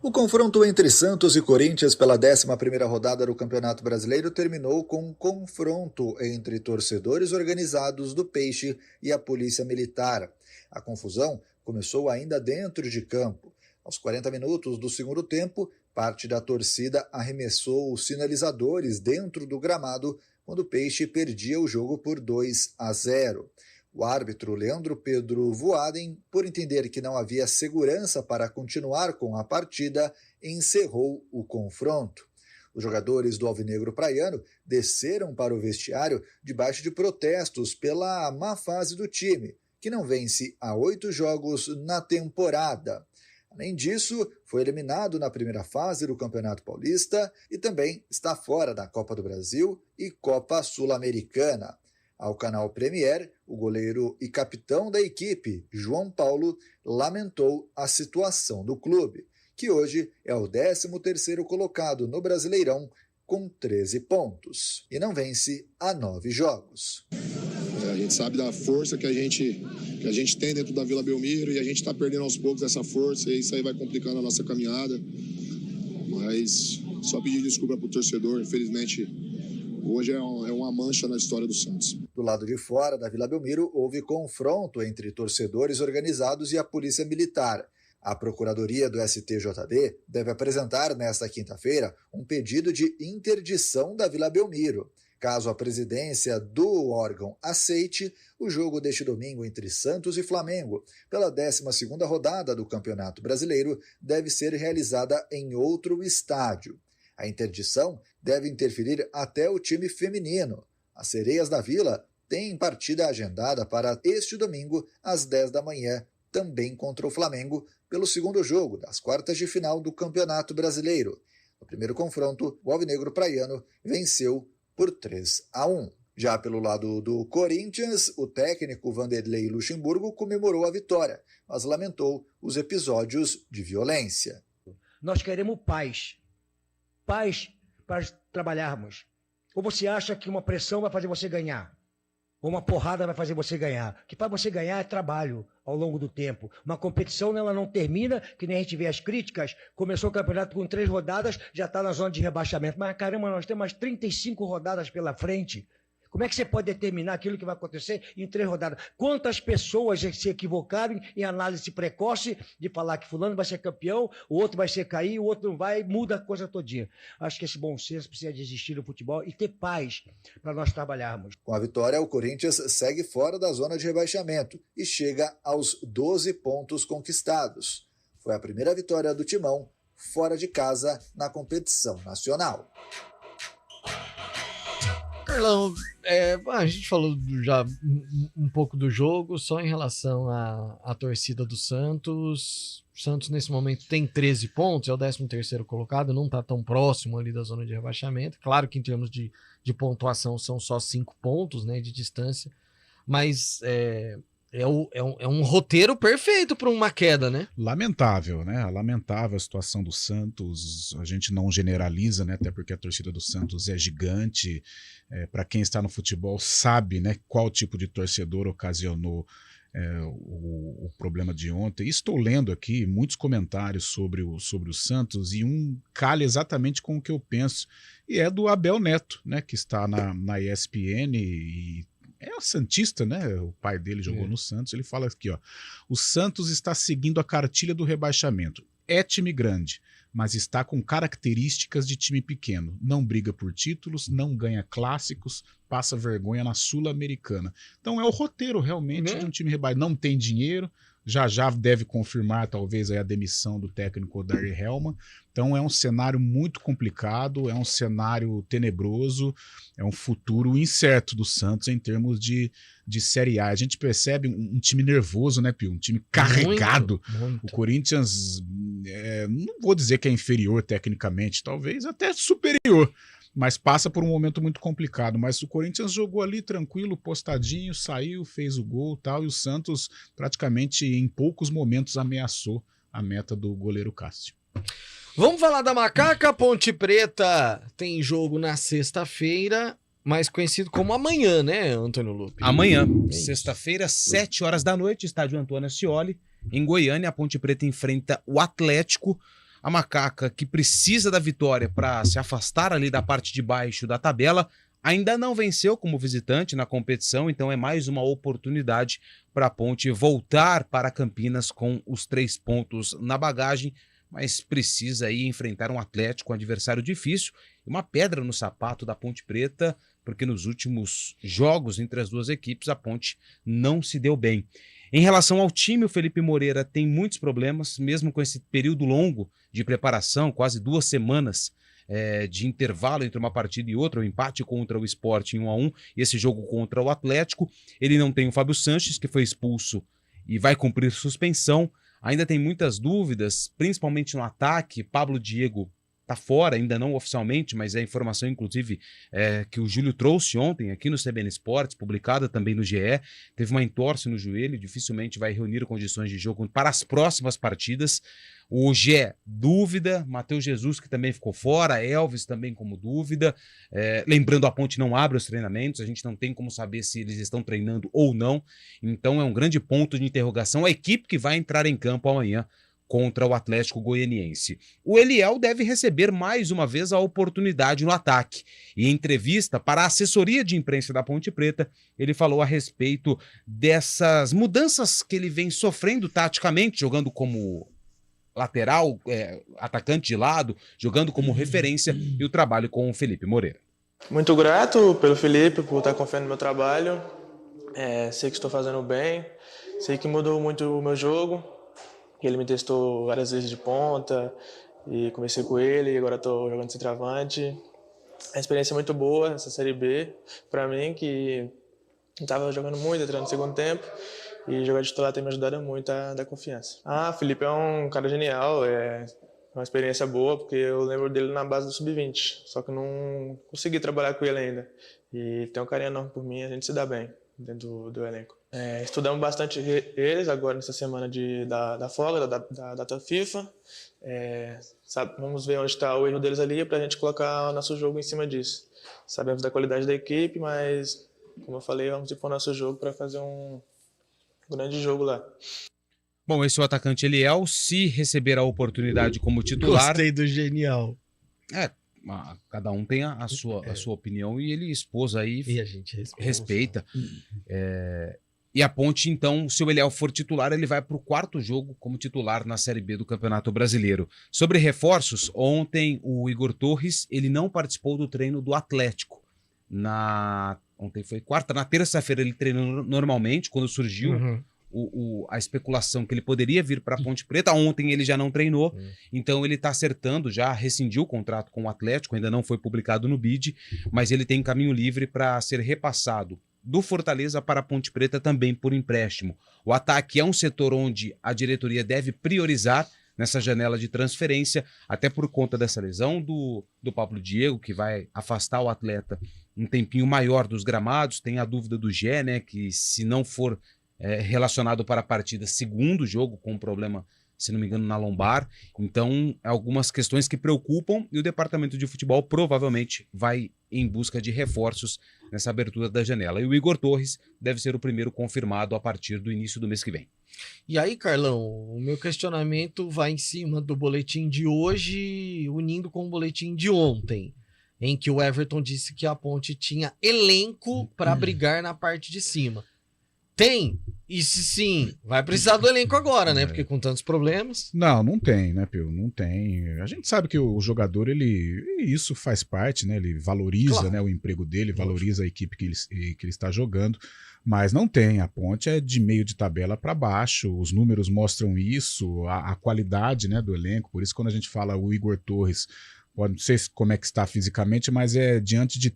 O confronto entre Santos e Corinthians pela 11ª rodada do Campeonato Brasileiro terminou com um confronto entre torcedores organizados do Peixe e a Polícia Militar. A confusão começou ainda dentro de campo. Aos 40 minutos do segundo tempo, parte da torcida arremessou os sinalizadores dentro do gramado quando o Peixe perdia o jogo por 2-0. O árbitro Leandro Pedro Voaden, por entender que não havia segurança para continuar com a partida, encerrou o confronto. Os jogadores do Alvinegro Praiano desceram para o vestiário debaixo de protestos pela má fase do time, que não vence há 8 jogos na temporada. Além disso, foi eliminado na primeira fase do Campeonato Paulista e também está fora da Copa do Brasil e Copa Sul-Americana. Ao canal Premier, o goleiro e capitão da equipe, João Paulo, lamentou a situação do clube, que hoje é o 13º colocado no Brasileirão com 13 pontos e não vence há 9 jogos.
A gente sabe da força que a gente tem dentro da Vila Belmiro e a gente está perdendo aos poucos essa força e isso aí vai complicando a nossa caminhada. Mas só pedir desculpa para o torcedor, infelizmente hoje é uma mancha na história do Santos.
Do lado de fora da Vila Belmiro houve confronto entre torcedores organizados e a Polícia Militar. A Procuradoria do STJD deve apresentar nesta quinta-feira um pedido de interdição da Vila Belmiro. Caso a presidência do órgão aceite, o jogo deste domingo entre Santos e Flamengo, pela 12ª rodada do Campeonato Brasileiro, deve ser realizada em outro estádio. A interdição deve interferir até o time feminino. As Sereias da Vila têm partida agendada para este domingo, às 10 da manhã, também contra o Flamengo, pelo segundo jogo das quartas de final do Campeonato Brasileiro. No primeiro confronto, o Alvinegro Praiano venceu por 3-1. Já pelo lado do Corinthians, o técnico Vanderlei Luxemburgo comemorou a vitória, mas lamentou os episódios de violência.
Nós queremos paz. Paz para trabalharmos. Ou você acha que uma pressão vai fazer você ganhar? Ou uma porrada vai fazer você ganhar? Que para você ganhar é trabalho ao longo do tempo. Uma competição ela não termina, que nem a gente vê as críticas. Começou o campeonato com 3 rodadas, já está na zona de rebaixamento. Mas caramba, nós temos mais 35 rodadas pela frente. Como é que você pode determinar aquilo que vai acontecer em 3 rodadas? Quantas pessoas se equivocaram em análise precoce de falar que fulano vai ser campeão, o outro vai ser cair, o outro não vai, muda a coisa todinha. Acho que esse bom senso precisa de existir no futebol e ter paz para nós trabalharmos.
Com a vitória, o Corinthians segue fora da zona de rebaixamento e chega aos 12 pontos conquistados. Foi a primeira vitória do Timão fora de casa na competição nacional.
Carlão, a gente falou já um pouco do jogo, só em relação à torcida do Santos. O Santos, nesse momento, tem 13 pontos, é o 13º colocado, não está tão próximo ali da zona de rebaixamento. Claro que em termos de pontuação são só 5 pontos, né, de distância, mas é um roteiro perfeito para uma queda, né?
Lamentável, né? Lamentável a situação do Santos. A gente não generaliza, né? Até porque a torcida do Santos é gigante. Para quem está no futebol sabe, né, qual tipo de torcedor ocasionou o problema de ontem. Estou lendo aqui muitos comentários sobre o Santos e um calha exatamente com o que eu penso, e é do Abel Neto, né, que está na ESPN e é santista, né? O pai dele jogou no Santos. Ele fala aqui, ó: o Santos está seguindo a cartilha do rebaixamento. É time grande, mas está com características de time pequeno. Não briga por títulos, não ganha clássicos, passa vergonha na Sul-Americana. Então é o roteiro realmente de um time rebaixado. Não tem dinheiro, já deve confirmar talvez aí a demissão do técnico Odair Hellmann. Então é um cenário muito complicado, é um cenário tenebroso, é um futuro incerto do Santos em termos de Série A. A gente percebe um time nervoso, né, Pio? Um time carregado. Muito. O Corinthians, não vou dizer que é inferior tecnicamente, talvez até superior, mas passa por um momento muito complicado. Mas o Corinthians jogou ali tranquilo, postadinho, saiu, fez o gol e tal, e o Santos praticamente em poucos momentos ameaçou a meta do goleiro Cássio.
Vamos falar da Macaca. Ponte Preta tem jogo na sexta-feira, mais conhecido como amanhã, né, Antônio Lupe?
Amanhã, sexta-feira, 7 horas da noite, estádio Antônio Ascioli, em Goiânia. A Ponte Preta enfrenta o Atlético. A Macaca, que precisa da vitória para se afastar ali da parte de baixo da tabela, ainda não venceu como visitante na competição, então é mais uma oportunidade para a Ponte voltar para Campinas com os 3 pontos na bagagem, mas precisa aí enfrentar um Atlético, um adversário difícil, e uma pedra no sapato da Ponte Preta, porque nos últimos jogos entre as duas equipes a Ponte não se deu bem. Em relação ao time, o Felipe Moreira tem muitos problemas, mesmo com esse período longo de preparação, quase 2 semanas de intervalo entre uma partida e outra, o empate contra o Sport em 1-1 e esse jogo contra o Atlético. Ele não tem o Fábio Sanches, que foi expulso e vai cumprir suspensão. Ainda tem muitas dúvidas, principalmente no ataque. Pablo Diego está fora, ainda não oficialmente, mas é a informação, inclusive, que o Júlio trouxe ontem aqui no CBN Esportes, publicada também no GE. Teve uma entorse no joelho, dificilmente vai reunir condições de jogo para as próximas partidas. O Gé, dúvida. Matheus Jesus, que também ficou fora. Elvis também como dúvida. Lembrando, a Ponte não abre os treinamentos, a gente não tem como saber se eles estão treinando ou não. Então é um grande ponto de interrogação a equipe que vai entrar em campo amanhã contra o Atlético Goianiense. O Eliel deve receber mais uma vez a oportunidade no ataque. E em entrevista para a assessoria de imprensa da Ponte Preta, ele falou a respeito dessas mudanças que ele vem sofrendo taticamente, jogando como lateral, atacante de lado, jogando como referência, e o trabalho com o Felipe Moreira.
Muito grato pelo Felipe, por estar confiando no meu trabalho. Sei que estou fazendo bem, sei que mudou muito o meu jogo. Ele me testou várias vezes de ponta e comecei com ele, e agora estou jogando centroavante. A experiência é muito boa, essa Série B, para mim, que estava jogando muito, entrando no segundo tempo, e jogar de titular tem me ajudado muito a dar confiança. Felipe é um cara genial, é uma experiência boa, porque eu lembro dele na base do Sub-20, só que não consegui trabalhar com ele ainda. E tem um carinho enorme por mim, a gente se dá bem dentro do elenco. Estudamos bastante eles agora nessa semana da folga, da data FIFA. Vamos ver onde está o erro deles ali para a gente colocar o nosso jogo em cima disso. Sabemos da qualidade da equipe, mas, como eu falei, vamos impor nosso jogo para fazer um grande jogo lá.
Bom, esse é o atacante Eliel, se receber a oportunidade como titular...
Gostei do genial.
Cada um tem a sua opinião e ele expôs aí,
e a gente
respeita. E a Ponte, então, se o Eliel for titular, ele vai para o 4º jogo como titular na Série B do Campeonato Brasileiro. Sobre reforços, ontem o Igor Torres, ele não participou do treino do Atlético. Ontem foi quarta, na terça-feira ele treinou normalmente, quando surgiu a especulação que ele poderia vir para a Ponte Preta. Ontem ele já não treinou, então ele está acertando, já rescindiu o contrato com o Atlético, ainda não foi publicado no BID, mas ele tem caminho livre para ser repassado do Fortaleza para a Ponte Preta também por empréstimo. O ataque é um setor onde a diretoria deve priorizar nessa janela de transferência, até por conta dessa lesão do Pablo Diego, que vai afastar o atleta um tempinho maior dos gramados. Tem a dúvida do Gé, né, que se não for relacionado para a partida, segundo jogo com um problema se não me engano, na lombar. Então, algumas questões que preocupam e o departamento de futebol provavelmente vai em busca de reforços nessa abertura da janela. E o Igor Torres deve ser o primeiro confirmado a partir do início do mês que vem.
E aí, Carlão, o meu questionamento vai em cima do boletim de hoje, unindo com o boletim de ontem, em que o Everton disse que a Ponte tinha elenco para brigar na parte de cima. Tem? E se sim, vai precisar do elenco agora, né? Porque com tantos problemas...
Não tem, né, Pio? Não tem. A gente sabe que o jogador, isso faz parte, né? Ele valoriza, claro, né, o emprego dele, valoriza a equipe que ele está jogando, mas não tem. A Ponte é de meio de tabela para baixo, os números mostram isso, a qualidade, né, do elenco. Por isso, quando a gente fala o Igor Torres, não sei como é que está fisicamente, mas diante de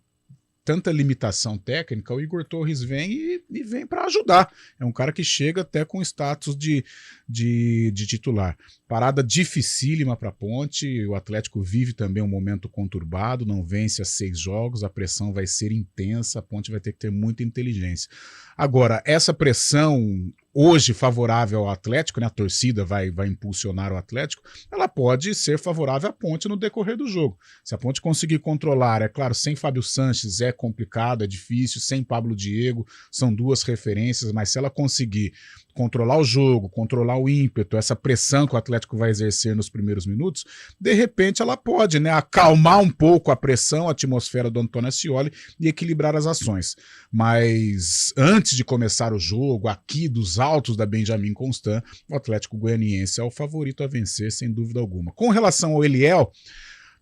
tanta limitação técnica, o Igor Torres vem e vem para ajudar. É um cara que chega até com status de titular. Parada dificílima para a Ponte, o Atlético vive também um momento conturbado, não vence há 6 jogos, a pressão vai ser intensa, a Ponte vai ter que ter muita inteligência. Agora, essa pressão hoje favorável ao Atlético, né, a torcida vai impulsionar o Atlético, ela pode ser favorável à Ponte no decorrer do jogo. Se a Ponte conseguir controlar, é claro, sem Fábio Sanches é complicado, é difícil, sem Pablo Diego, são 2 referências, mas se ela conseguir controlar o jogo, controlar o ímpeto, essa pressão que o Atlético vai exercer nos primeiros minutos, de repente ela pode, né, acalmar um pouco a pressão, a atmosfera do Antônio Ascioli e equilibrar as ações. Mas antes de começar o jogo, aqui dos altos da Benjamin Constant, o Atlético Goianiense é o favorito a vencer, sem dúvida alguma. Com relação ao Eliel,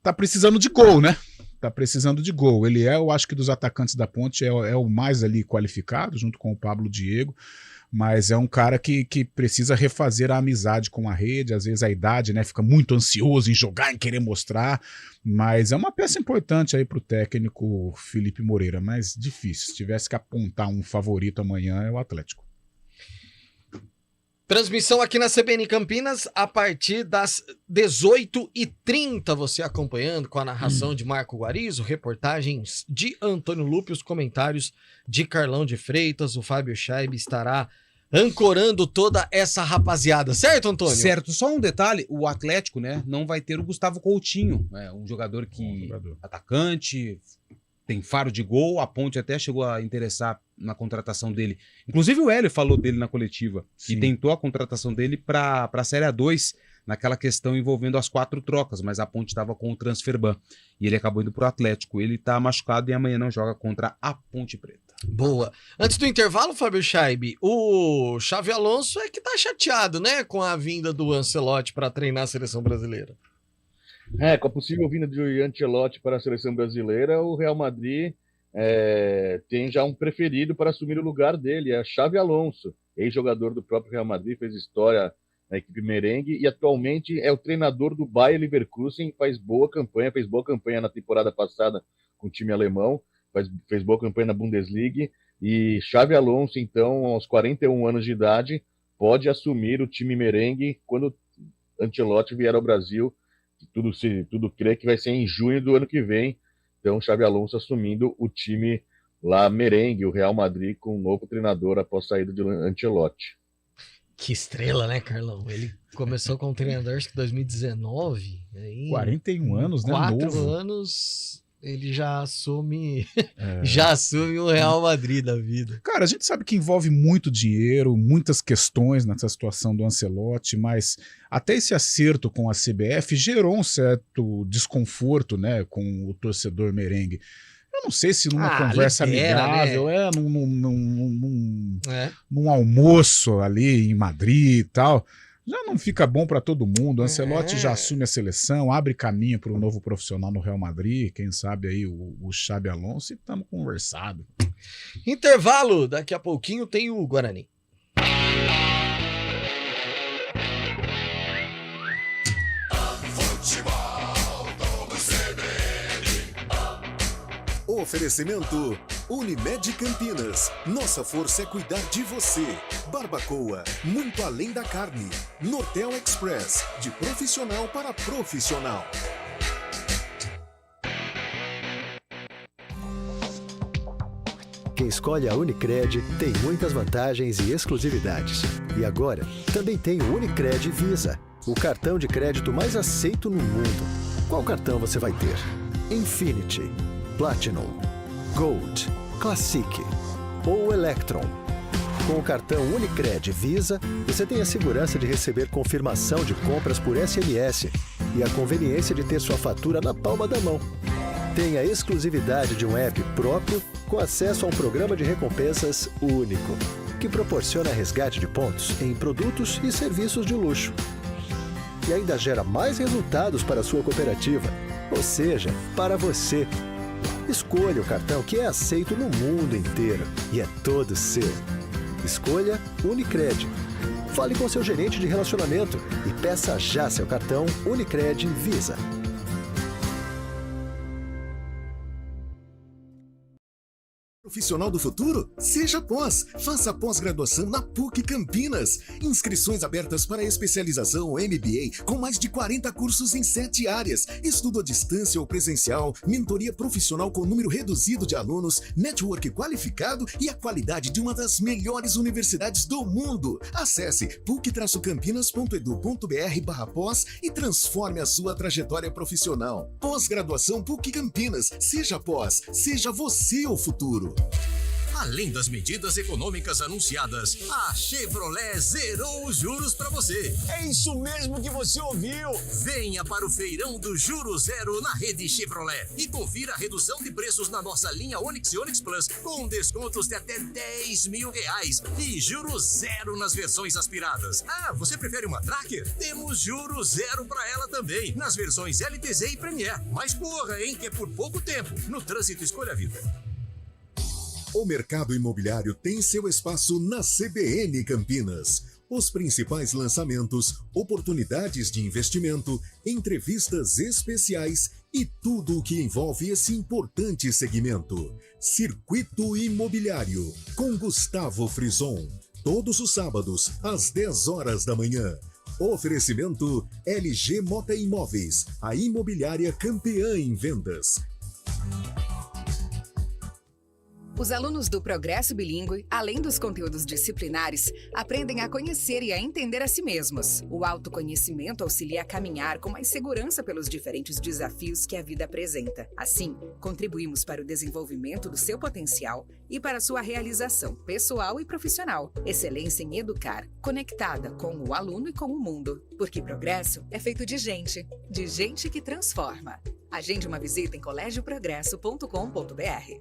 tá precisando de gol, né? Tá precisando de gol. Eliel, eu acho que dos atacantes da Ponte é o mais ali qualificado, junto com o Pablo Diego, mas é um cara que precisa refazer a amizade com a rede, às vezes a idade, né, fica muito ansioso em jogar, em querer mostrar, mas é uma peça importante aí pro técnico Felipe Moreira, mas difícil. Se tivesse que apontar um favorito amanhã, é o Atlético.
Transmissão aqui na CBN Campinas a partir das 18h30, você acompanhando com a narração de Marco Guarizo, reportagens de Antônio Lupe, os comentários de Carlão de Freitas, o Fábio Scheib estará ancorando toda essa rapaziada, certo, Antônio?
Certo, só um detalhe, o Atlético, né, não vai ter o Gustavo Coutinho, um jogador atacante, tem faro de gol, a Ponte até chegou a interessar na contratação dele. Inclusive o Hélio falou dele na coletiva, que tentou a contratação dele para a Série A2, naquela questão envolvendo as 4 trocas, mas a Ponte estava com o transfer ban e ele acabou indo para o Atlético. Ele está machucado e amanhã não joga contra a Ponte Preta.
Boa. Antes do intervalo, Fábio Scheib, o Xavi Alonso é que tá chateado, né, com a vinda do Ancelotti para treinar a seleção brasileira.
Com a possível vinda de Ancelotti para a seleção brasileira, o Real Madrid tem já um preferido para assumir o lugar dele, é Xavi Alonso, ex-jogador do próprio Real Madrid, fez história na equipe merengue e atualmente é o treinador do Bayer Leverkusen, fez boa campanha na temporada passada com o time alemão, fez boa campanha na Bundesliga, e Xavi Alonso, então, aos 41 anos de idade, pode assumir o time merengue quando Ancelotti vier ao Brasil. Tudo crê que vai ser em junho do ano que vem. Então, Xavi Alonso assumindo o time lá merengue, o Real Madrid, com um novo treinador após a saída de Ancelotti.
Que estrela, né, Carlão? Ele começou como treinador acho que em 2019. Aí,
41 anos, né?
4 anos ele já assume o Real Madrid da vida.
Cara, a gente sabe que envolve muito dinheiro, muitas questões nessa situação do Ancelotti, mas até esse acerto com a CBF gerou um certo desconforto, né, com o torcedor merengue. Eu não sei se numa conversa amigável, né? Num almoço ali em Madrid e tal, já não fica bom para todo mundo. O Ancelotti já assume a seleção, abre caminho para o novo profissional no Real Madrid, quem sabe aí o Xabi Alonso, e estamos conversando.
Intervalo, daqui a pouquinho tem o Guarani.
Oferecimento Unimed Campinas. Nossa força é cuidar de você. Barbacoa, muito além da carne. Nortel Express, de profissional para profissional.
Quem escolhe a Unicred tem muitas vantagens e exclusividades. E agora, também tem o Unicred Visa. o cartão de crédito mais aceito no mundo. Qual cartão você vai ter? Infinity, Platinum, Gold, Classic ou Electron? Com o cartão Unicred Visa, você tem a segurança de receber confirmação de compras por SMS e a conveniência de ter sua fatura na palma da mão. Tem a exclusividade de um app próprio com acesso a um programa de recompensas único, que proporciona resgate de pontos em produtos e serviços de luxo. E ainda gera mais resultados para a sua cooperativa, ou seja, para você. Escolha o cartão que é aceito no mundo inteiro e é todo seu. Escolha Unicred. Fale com seu gerente de relacionamento e peça já seu cartão Unicred Visa.
Profissional do futuro? Seja pós. Faça pós-graduação na PUC Campinas. Inscrições abertas para especialização MBA com mais de 40 cursos em 7 áreas. Estudo à distância ou presencial, mentoria profissional com número reduzido de alunos, network qualificado e a qualidade de uma das melhores universidades do mundo. Acesse puc-campinas.edu.br/pós e transforme a sua trajetória profissional. Pós-graduação PUC Campinas. Seja pós. Seja você o futuro.
Além das medidas econômicas anunciadas, a Chevrolet zerou os juros para você.
É isso mesmo que você ouviu.
Venha para o Feirão do Juro Zero na rede Chevrolet e confira a redução de preços na nossa linha Onix e Onix Plus com descontos de até R$10 mil e juro zero nas versões aspiradas. Ah, você prefere uma Tracker? Temos juro zero para ela também, nas versões LTZ e Premier. Mas corra, hein, que é por pouco tempo. No trânsito, escolha a vida.
O mercado imobiliário tem seu espaço na CBN Campinas. Os principais lançamentos, oportunidades de investimento, entrevistas especiais e tudo o que envolve esse importante segmento. Circuito Imobiliário, com Gustavo Frison. Todos os sábados, às 10 horas da manhã. Oferecimento LG Mota Imóveis, a imobiliária campeã em vendas.
Os alunos do Progresso Bilíngue, além dos conteúdos disciplinares, aprendem a conhecer e a entender a si mesmos. O autoconhecimento auxilia a caminhar com mais segurança pelos diferentes desafios que a vida apresenta. Assim, contribuímos para o desenvolvimento do seu potencial e para a sua realização pessoal e profissional. Excelência em educar, conectada com o aluno e com o mundo. Porque progresso é feito de gente que transforma. Agende uma visita em colégioprogresso.com.br.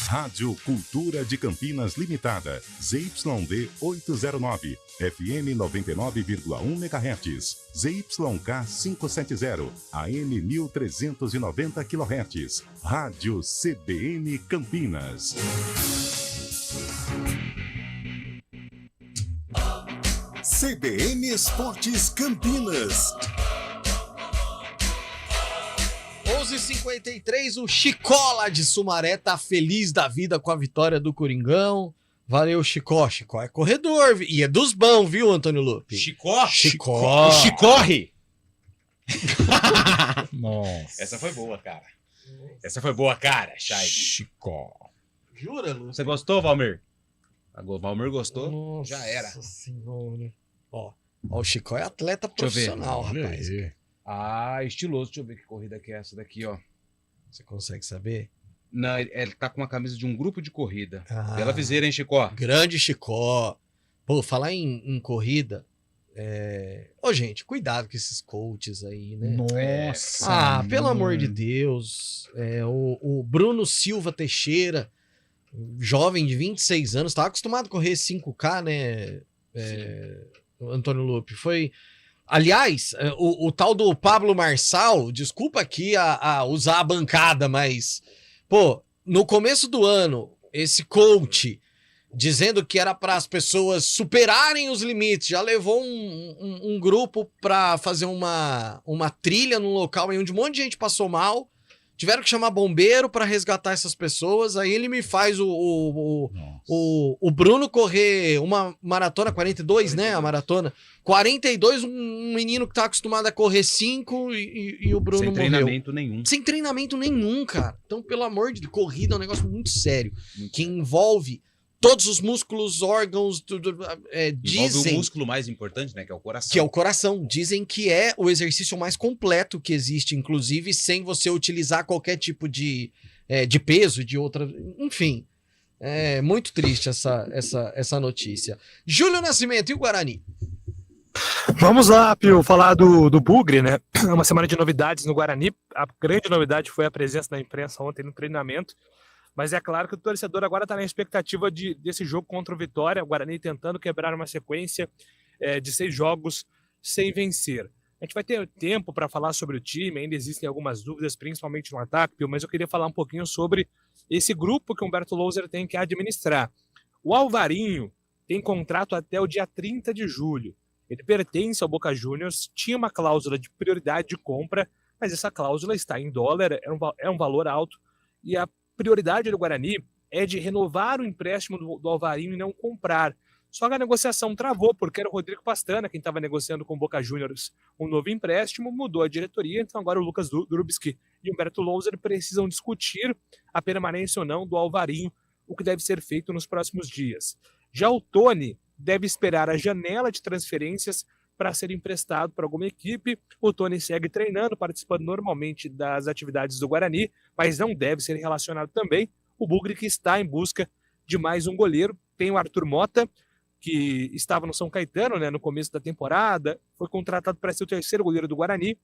Rádio Cultura de Campinas Limitada, ZYD 809, FM 99,1 MHz, ZYK 570, AM 1390 kHz, Rádio CBN Campinas.
CBN Esportes Campinas.
11h53, o Chicó de Sumaré tá feliz da vida com a vitória do Coringão. Valeu, Chicó. Chicó é corredor e é dos bons, viu, Antônio Lupe?
Chicó?
Chicó.
Chicorre!
Nossa.
Essa foi boa, cara. Essa foi boa, cara, Chay.
Chicó.
Jura, Lu?
Você gostou, Valmir? O Valmir gostou?
Nossa,
já era.
Senhora. Ó, o Chicó é atleta profissional, rapaz.
Ah, estiloso. Deixa eu ver que corrida que é essa daqui, ó.
Você consegue saber?
Não, ele tá com uma camisa de um grupo de corrida. Bela viseira, hein, Chicó?
Grande Chicó. Pô, falar em corrida... Ô, gente, cuidado com esses coaches aí, né?
Nossa!
Pelo amor de Deus. O Bruno Silva Teixeira, jovem de 26 anos, tava acostumado a correr 5K, né? Antônio Lupe. Foi... Aliás, o tal do Pablo Marçal, desculpa aqui a usar a bancada, mas, pô, no começo do ano, esse coach dizendo que era para as pessoas superarem os limites, já levou um grupo para fazer uma trilha num local onde um monte de gente passou mal, tiveram que chamar bombeiro para resgatar essas pessoas, aí ele me faz o Bruno correr uma maratona, 42, né, a maratona, 42, um menino que tá acostumado a correr 5 e o Bruno morreu.
Sem treinamento nenhum.
Sem treinamento nenhum, cara. Então, pelo amor de Deus, corrida é um negócio muito sério, que envolve todos os músculos, órgãos,
Envolve o músculo mais importante, né? Que é o coração.
Que é o coração. Dizem que é o exercício mais completo que existe, inclusive sem você utilizar qualquer tipo de peso, de outra... Enfim, é muito triste essa notícia. Júlio Nascimento e o Guarani?
Vamos lá, Pio, falar do Bugre, né? Uma semana de novidades no Guarani. A grande novidade foi a presença da imprensa ontem no treinamento. Mas é claro que o torcedor agora está na expectativa desse jogo contra o Vitória. O Guarani tentando quebrar uma sequência de 6 jogos sem vencer. A gente vai ter tempo para falar sobre o time, ainda existem algumas dúvidas, principalmente no ataque, Pio, mas eu queria falar um pouquinho sobre esse grupo que o Humberto Louser tem que administrar. O Alvarinho tem contrato até o dia 30 de julho. Ele pertence ao Boca Juniors, tinha uma cláusula de prioridade de compra, mas essa cláusula está em dólar, é um valor alto, e a prioridade do Guarani é de renovar o empréstimo do Alvarinho e não comprar. Só que a negociação travou, porque era o Rodrigo Pastana quem estava negociando com o Boca Juniors um novo empréstimo, mudou a diretoria, então agora o Lucas Drubski e o Humberto Louser precisam discutir a permanência ou não do Alvarinho, o que deve ser feito nos próximos dias. Já o Tony deve esperar a janela de transferências para ser emprestado para alguma equipe. O Tony segue treinando, participando normalmente das atividades do Guarani, mas não deve ser relacionado também. O Bugre, que está em busca de mais um goleiro, tem o Arthur Mota, que estava no São Caetano, né, no começo da temporada, foi contratado para ser o 3º goleiro do Guarani.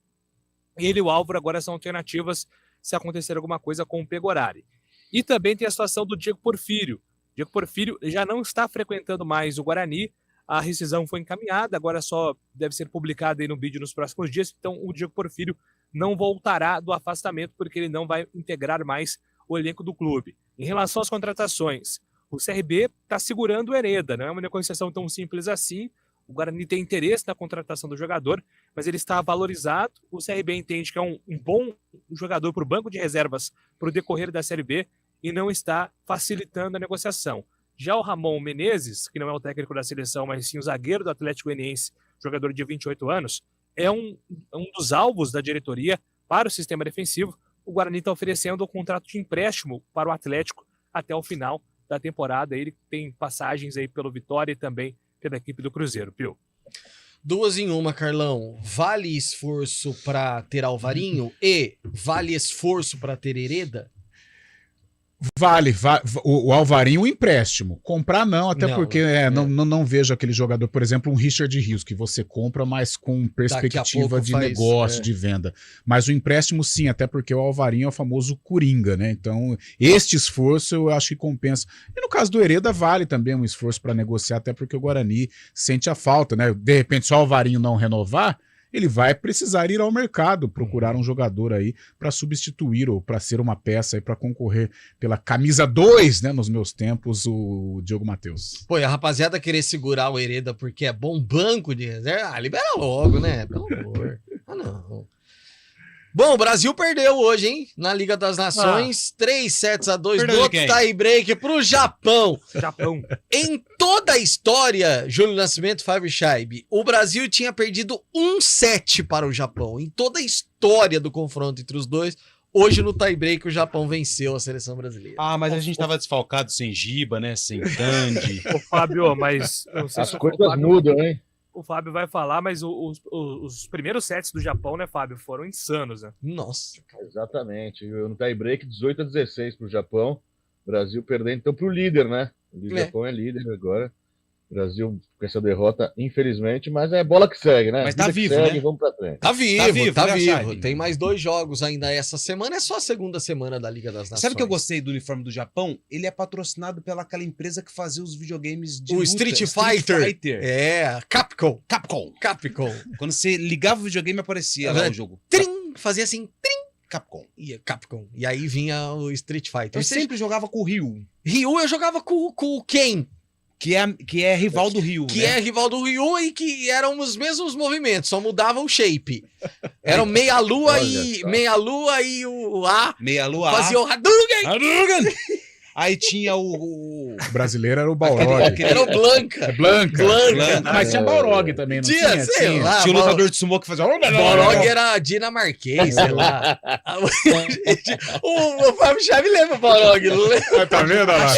Ele e o Álvaro agora são alternativas se acontecer alguma coisa com o Pegorari. E também tem a situação do Diego Porfírio. Diego Porfírio já não está frequentando mais o Guarani, a rescisão foi encaminhada, agora só deve ser publicada aí no vídeo nos próximos dias, então o Diego Porfírio não voltará do afastamento porque ele não vai integrar mais o elenco do clube. Em relação às contratações, o CRB está segurando o Hereda, não é uma negociação tão simples assim, o Guarani tem interesse na contratação do jogador, mas ele está valorizado, o CRB entende que é um bom jogador para o banco de reservas para o decorrer da Série B, e não está facilitando a negociação. Já o Ramon Menezes, que não é o técnico da seleção, mas sim o zagueiro do Atlético Goianiense, jogador de 28 anos, é um dos alvos da diretoria para o sistema defensivo. O Guarani está oferecendo um contrato de empréstimo para o Atlético até o final da temporada. Ele tem passagens aí pelo Vitória e também pela equipe do Cruzeiro, Pio.
2 em 1, Carlão. Vale esforço para ter Alvarinho e vale esforço para ter Hereda?
Vale. O Alvarinho, o empréstimo. Comprar não, até não, porque não vejo aquele jogador, por exemplo, um Richard Rios, que você compra, mas com perspectiva de negócio, de venda. Mas o empréstimo sim, até porque o Alvarinho é o famoso Coringa, né? Então, este esforço eu acho que compensa. E no caso do Hereda, vale também um esforço para negociar, até porque o Guarani sente a falta, né? De repente, se o Alvarinho não renovar, ele vai precisar ir ao mercado, procurar um jogador aí para substituir ou para ser uma peça aí para concorrer pela camisa 2, né, nos meus tempos, o Diogo Matheus.
Pô, e a rapaziada querer segurar o Hereda porque é bom banco de reserva, libera logo, né? Pelo amor. Não. Bom, o Brasil perdeu hoje, hein? Na Liga das Nações, 3-2 no tie-break pro Japão. Em toda a história, Júlio Nascimento, Fábio Scheib, o Brasil tinha perdido 1-7 para o Japão. Em toda a história do confronto entre os dois, hoje no tie-break o Japão venceu a seleção brasileira.
Ah, mas a gente tava desfalcado sem Giba, né? Sem Tandy.
Ô, Fábio, mas... Não sei
as coisas mudam, hein?
O Fábio vai falar, mas os primeiros sets do Japão, né, Fábio, foram insanos, né?
Nossa.
Exatamente. No tie-break, 18-16 pro Japão. Brasil perdendo, então, pro líder, né? O Japão é líder agora. Brasil com essa derrota, infelizmente, mas é bola que segue, né?
Mas tá vivo, né?
Vamos pra frente. Tá vivo. Tem mais 2 jogos ainda essa semana, é só a segunda semana da Liga das Nações.
Sabe o que eu gostei do uniforme do Japão? Ele é patrocinado pelaquela empresa que fazia os videogames de luta.
Street Fighter. É, Capcom.
Quando você ligava o videogame, aparecia lá o jogo.
Trim, fazia assim, trim.
Capcom.
E aí vinha o Street Fighter.
Eu sempre jogava com o Ryu.
Ryu eu jogava com o Ken.
Que é rival do Ryu,
que é rival do Ryu e que eram os mesmos movimentos, só mudava o shape. Eram meia-lua e o A.
Meia-lua
fazia o Hadouken.
Aí tinha o
brasileiro era o Balrog.
Era o Blanca.
Blanca.
Mas
tinha Balrog também, não tinha?
Sei lá.
Tinha o lutador de sumô que fazia...
Balrog era dinamarquês, sei lá. O Fábio Chaves lembra o Balrog, não lembra?
Tá vendo, olha lá?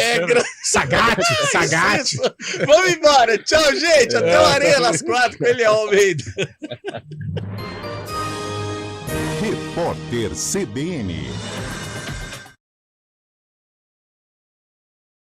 Sagate.
Vamos embora. Tchau, gente. Até o Arena, às 4 com ele Almeida.
Repórter CBN.